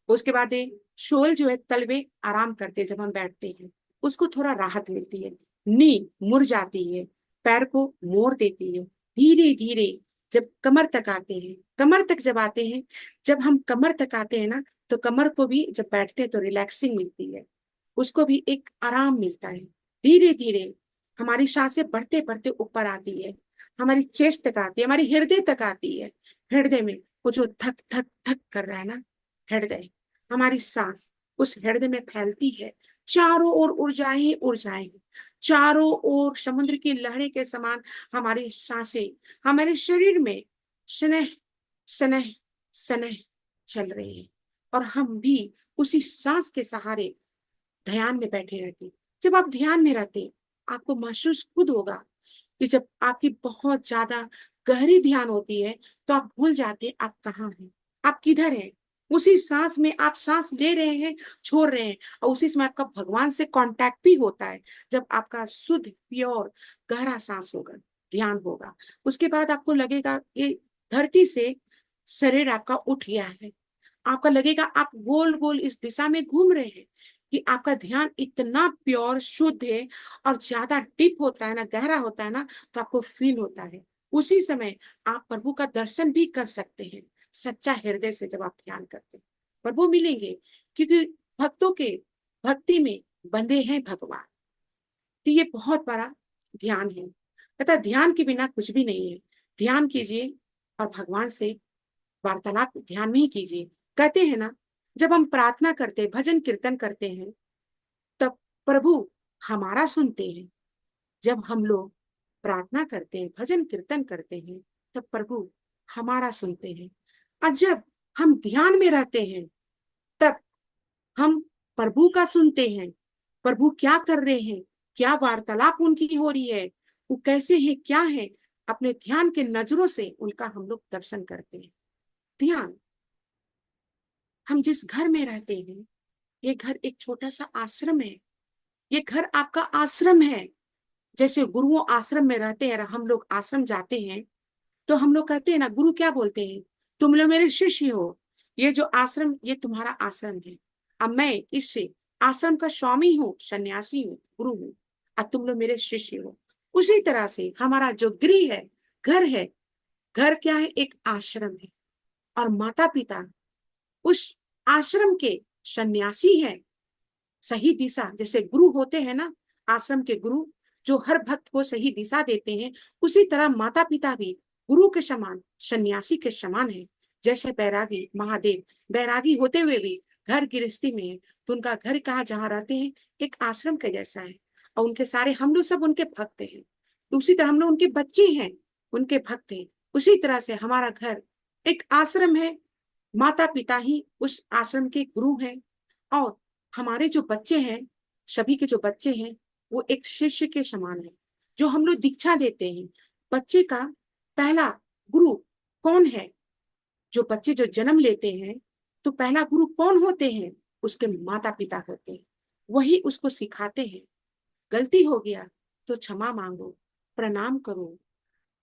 उसके बाद शोल जो है तलवे आराम करते हैं, जब हम बैठते हैं उसको थोड़ा राहत मिलती है। नी मुड़ जाती है, पैर को मोड़ देती है। धीरे धीरे जब कमर तक आते हैं, कमर तक जब आते हैं, जब हम कमर तक आते हैं ना, तो कमर को भी जब बैठते हैं तो रिलैक्सिंग मिलती है, उसको भी एक आराम मिलता है। धीरे धीरे हमारी सांसें बढ़ते बढ़ते ऊपर आती है, हमारी चेस्ट तक आती है, हमारी हृदय तक आती है। हृदय में वो जो धक धक धक कर रहा है ना, हृदय, हमारी सांस उस हृदय में फैलती है। चारों ओर ऊर्जाएं ही ऊर्जाएं, चारों ओर समुद्र की लहरें के समान हमारी सांसें हमारे शरीर में स्नेह स्नेह स्नेह चल रही है। और हम भी उसी सांस के सहारे ध्यान में बैठे रहते। जब आप ध्यान में रहते, आपको महसूस खुद होगा कि जब आपकी बहुत ज्यादा गहरी ध्यान होती है तो आप भूल जाते आप कहाँ हैं, आप किधर हैं। उसी सांस में आप सांस ले रहे हैं, छोड़ रहे हैं, और उसी समय आपका भगवान से कांटेक्ट भी होता है। जब आपका शुद्ध प्योर गहरा सांस होगा, ध्यान होगा, उसके बाद आपको लगेगा ये धरती से शरीर आपका उठ गया है। आपका लगेगा आप गोल गोल इस दिशा में घूम रहे हैं, कि आपका ध्यान इतना प्योर शुद्ध है। और ज्यादा डीप होता है ना, गहरा होता है ना, तो आपको फील होता है उसी समय आप प्रभु का दर्शन भी कर सकते हैं। सच्चा हृदय से जब आप ध्यान करते हैं प्रभु मिलेंगे, क्योंकि भक्तों के भक्ति में बंधे हैं भगवान। तो ये बहुत बड़ा ध्यान है, तथा ध्यान के बिना कुछ भी नहीं है। ध्यान कीजिए और भगवान से वार्तालाप ध्यान में ही कीजिए। कहते हैं ना, जब हम प्रार्थना करते, भजन कीर्तन करते हैं, तब प्रभु हमारा सुनते हैं। जब हम लोग प्रार्थना करते हैं, भजन कीर्तन करते हैं, तब प्रभु हमारा सुनते हैं। और जब हम ध्यान में रहते हैं, तब हम प्रभु का सुनते हैं। प्रभु क्या कर रहे हैं, क्या वार्तालाप उनकी हो रही है, वो कैसे है, क्या है, अपने ध्यान के नजरों से उनका हम लोग दर्शन करते हैं। ध्यान, हम जिस घर में रहते हैं, ये घर एक छोटा सा आश्रम है। ये घर आपका आश्रम है। जैसे गुरुओं आश्रम में रहते हैं, हम लोग आश्रम जाते हैं, तो हम लोग कहते हैं ना, गुरु क्या बोलते हैं, तुम लोग मेरे शिष्य हो। ये जो आश्रम, ये तुम्हारा आश्रम है। अब मैं इस आश्रम का स्वामी हूँ, सन्यासी हूँ, गुरु हूँ, और तुम लोग मेरे शिष्य हो। उसी तरह से हमारा जो गृह है, घर है, घर क्या है, एक आश्रम है। और माता पिता उस आश्रम के सन्यासी है। सही दिशा, जैसे गुरु होते हैं ना, आश्रम के गुरु जो हर भक्त को सही दिशा देते हैं, उसी तरह माता पिता भी गुरु के समान, सन्यासी के समान है। जैसे बैरागी महादेव बैरागी होते हुए भी घर गृहस्थी में है, तो उनका घर कहाँ जहाँ रहते हैं, एक आश्रम के जैसा है। और उनके सारे हम लोग सब उनके भक्त हैं। तो उसी तरह हम लोग उनके बच्चे हैं, उनके भक्त हैं। उसी तरह से हमारा घर एक आश्रम है। माता पिता ही उस आश्रम के गुरु हैं। और हमारे जो बच्चे हैं, सभी के जो बच्चे हैं, वो एक शिष्य के समान है, जो हम लोग दीक्षा देते हैं। बच्चे का पहला गुरु कौन है? जो बच्चे जो जन्म लेते हैं, तो पहला गुरु कौन होते हैं? उसके माता पिता होते हैं। वही उसको सिखाते हैं। गलती हो गया तो क्षमा मांगो, प्रणाम करो,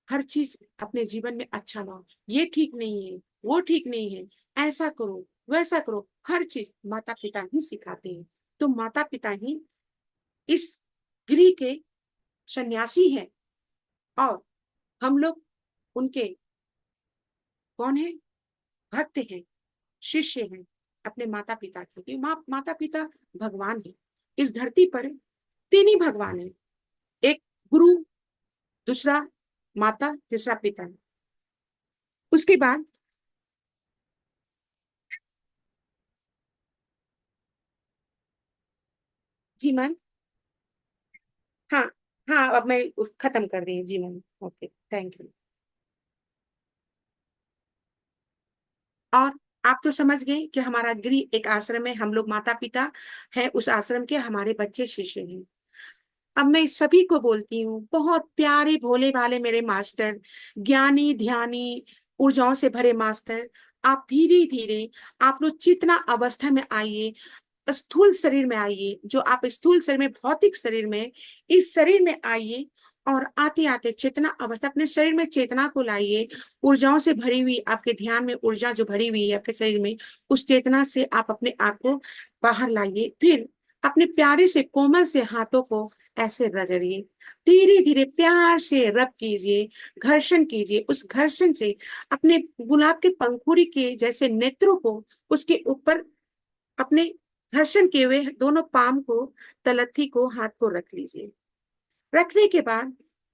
हर चीज अपने जीवन में अच्छा लाओ। ये ठीक नहीं है, वो ठीक नहीं है, ऐसा करो, वैसा करो, हर चीज माता पिता ही सिखाते हैं। तो माता पिता ही इस गृह के सन्यासी हैं। और हम लोग उनके कौन है? भक्त हैं, शिष्य हैं अपने माता पिता के। माता पिता भगवान है। इस धरती पर तीन ही भगवान है, एक गुरु, दूसरा माता, तीसरा पिता। उसके बाद जी मैम। हाँ, हाँ, अब मैं उस खत्म कर रही हूँ जी मैम। Okay, thank you. और आप तो समझ गए कि हमारा गृह एक आश्रम है, हम लोग माता पिता है उस आश्रम के, हमारे बच्चे शिष्य हैं। अब मैं सभी को बोलती हूँ, बहुत प्यारे भोले भाले मेरे मास्टर, ज्ञानी ध्यानी ऊर्जाओं से भरे मास्टर, आप धीरे धीरे आप लोग चेतना अवस्था में आइए, स्थूल शरीर में आइए। जो आप स्थूल शरीर में, भौतिक शरीर में, इस शरीर में आइए। और आते आते चेतना अवस्था, अपने शरीर में चेतना को लाइए। ऊर्जाओं से भरी हुई आपके ध्यान में ऊर्जा जो भरी हुई है आपके शरीर में, उस चेतना से आप अपने आप को बाहर लाइए। फिर अपने प्यारे से कोमल से हाथों को ऐसे रगड़िए, धीरे धीरे प्यार से रब कीजिए, घर्षण कीजिए। उस घर्षण से अपने गुलाब के पंखुड़ी के जैसे नेत्रों को उसके ऊपर अपने घर्षण किए हुए दोनों पाम को, तलथी को, हाथ को रख लीजिए। रखने के बाद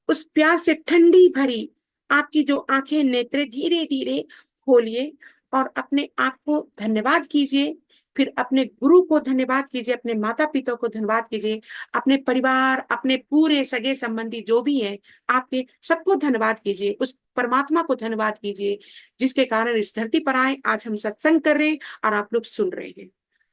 उस प्यार से ठंडी भरी आपकी जो आंखें, नेत्र धीरे धीरे खोलिए और अपने आप को धन्यवाद कीजिए। फिर अपने गुरु को धन्यवाद कीजिए, अपने माता पिता को धन्यवाद कीजिए, अपने परिवार, अपने पूरे सगे संबंधी जो भी हैं आपके, सबको धन्यवाद कीजिए। उस परमात्मा को धन्यवाद कीजिए जिसके कारण इस धरती पर आए, आज हम सत्संग कर रहे हैं और आप लोग सुन रहे हैं।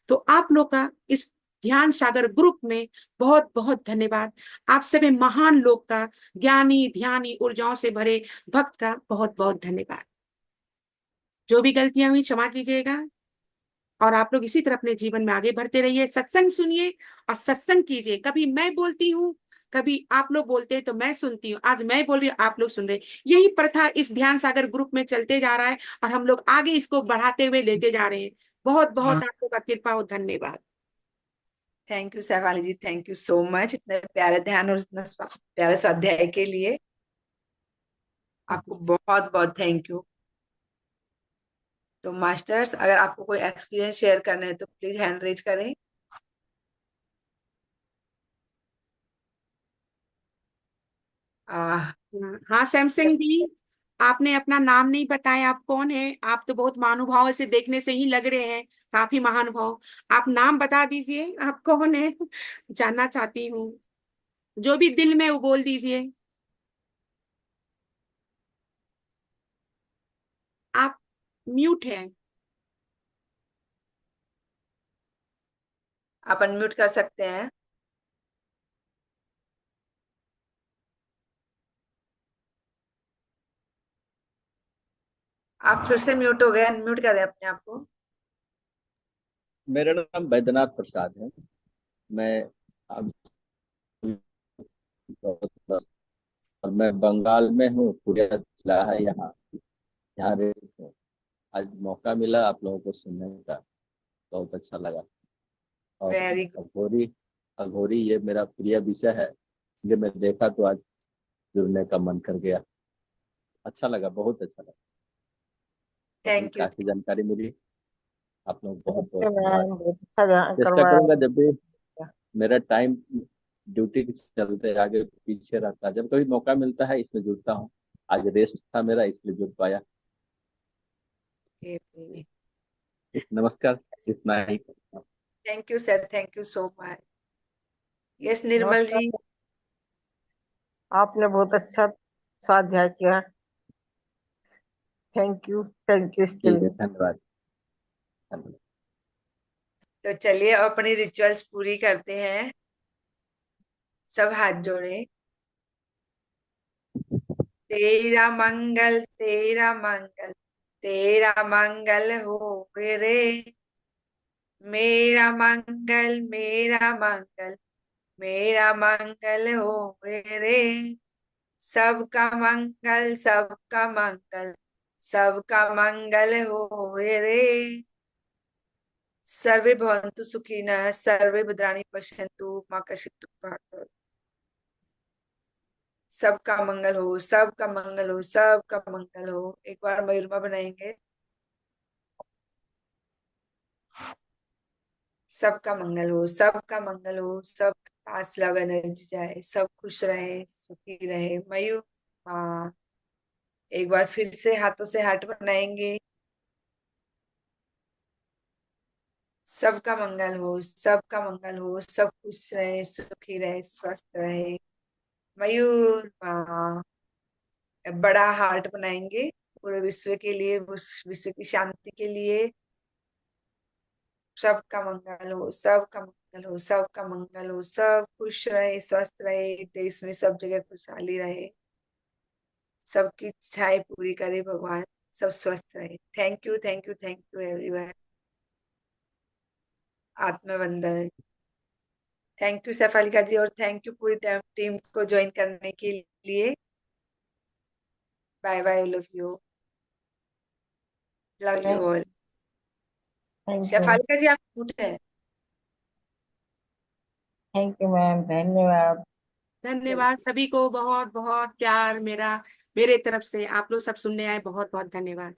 तो आप लोग का इस ध्यान सागर ग्रुप में बहुत बहुत धन्यवाद। आप सभी महान लोग का, ज्ञानी ध्यानी ऊर्जाओं से भरे भक्त का बहुत बहुत धन्यवाद। जो भी गलतियां हुई क्षमा कीजिएगा। और आप लोग इसी तरह अपने जीवन में आगे बढ़ते रहिए, सत्संग सुनिए और सत्संग कीजिए। कभी मैं बोलती हूँ, कभी आप लोग बोलते हैं तो मैं सुनती हूँ, आज मैं बोल रही हूँ, आप लोग सुन रहे हैं। यही प्रथा इस ध्यान सागर ग्रुप में चलते जा रहा है और हम लोग आगे इसको बढ़ाते हुए लेते जा रहे हैं। बहुत बहुत आप लोग का कृपा और धन्यवाद। Thank you Saifali ji, thank you so much, इतने प्यारे ध्यान और इतना प्यारे स्वाध्याय के लिए। आपको बहुत बहुत थैंक यू। तो मास्टर्स, अगर आपको कोई एक्सपीरियंस शेयर करना है तो प्लीज हैंड रेज करें। आ, हाँ सैमसंग जी, आपने अपना नाम नहीं बताया, आप कौन है? आप तो बहुत महानुभाव से देखने से ही लग रहे हैं, काफी महानुभाव। आप नाम बता दीजिए, आप कौन है? जानना चाहती हूँ। जो भी दिल में वो बोल दीजिए। आप म्यूट हैं। आप अनम्यूट कर सकते हैं। आप फिर से म्यूट हो गए, अनम्यूट करें अपने आप को। मेरा नाम बैद्यनाथ प्रसाद है। मैं अब और मैं बंगाल में हूँ, पूरे जिला है यहाँ। यहाँ रहती हूँ। आज मौका मिला आप लोगों को सुनने का, बहुत अच्छा लगा। और वेरी गुड। अघोरी, अघोरी ये मेरा प्रिय विषय है। ये मैं देखा तो आज जुड़ने का मन कर गया। अच्छा लगा, बहुत अच्छा लगा। और थैंक यू। काफी जानकारी मिली। आप लोग बहुत नमस्ते बहुत धन्यवाद। मैम, बहुत अच्छा चेष्टा करवाया। करूंगा जब भी मेरा टाइम ड्यूटी के चलते आगे पीछे रहता है, जब कभी मौका मिलता है इसमें जुड़ता हूँ। आज रेस्ट था मेरा, इसलिए जुड़ पाया। नमस्कार, इतना ही। Thank you sir, thank you so much. Yes Nirmal ji. नमस्कार, आपने बहुत अच्छा स्वाध्याय किया। थैंक यू इसके ठीक है, लिए। धन्यवाद धन्यवाद। तो चलिए अपनी रिचुअल्स पूरी करते हैं। सब हाथ जोड़े। तेरा मंगल, तेरा मंगल, तेरा मंगल हो रे। मेरा मंगल, मेरा मंगल, मेरा मंगल हो रे। सबका मंगल, सबका मंगल, सबका मंगल हो रे। सर्वे भवन्तु सुखिनः, सर्वे भद्राणि पश्यन्तु, माँ कश्चित् दुःखभाग् भवेत्। सबका मंगल हो, सबका मंगल हो, सबका मंगल हो। एक बार मयूरमा बनाएंगे। सबका मंगल हो, सबका मंगल हो, सब पास लव एनर्जी जाए, सब खुश रहे, सुखी रहे। मयूर, हाँ। एक बार फिर से हाथों से हार्ट बनाएंगे। सबका मंगल हो, सबका मंगल हो, सब खुश रहे, सुखी रहे, स्वस्थ रहे। मयूर, हाँ। बड़ा हार्ट बनाएंगे पूरे विश्व के लिए, उस विश्व की शांति के लिए। सबका मंगल हो, सबका मंगल हो, सबका मंगल हो, सब खुश रहे, स्वस्थ रहे, देश में सब जगह खुशहाली रहे। सबकी इच्छाएं पूरी करे भगवान, सब स्वस्थ रहे। Thank you, thank you, thank you everyone. आत्मवंदन। थैंक यू सफालिका जी, और थैंक यू पूरी टीम को ज्वाइन करने के लिए। Bye bye, love you, love you all. Thank you. Saphalika ji आप म्यूट है। थैंक यू मैम, धन्यवाद। धन्यवाद सभी को, बहुत बहुत प्यार मेरा, मेरे तरफ से। आप लोग सब सुनने आए, बहुत बहुत धन्यवाद।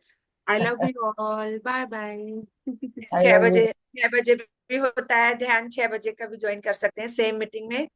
I love you all, bye bye. I love you. बजे, 6 बजे भी होता है ध्यान, 6 बजे का भी ज्वाइन कर सकते हैं सेम मीटिंग में।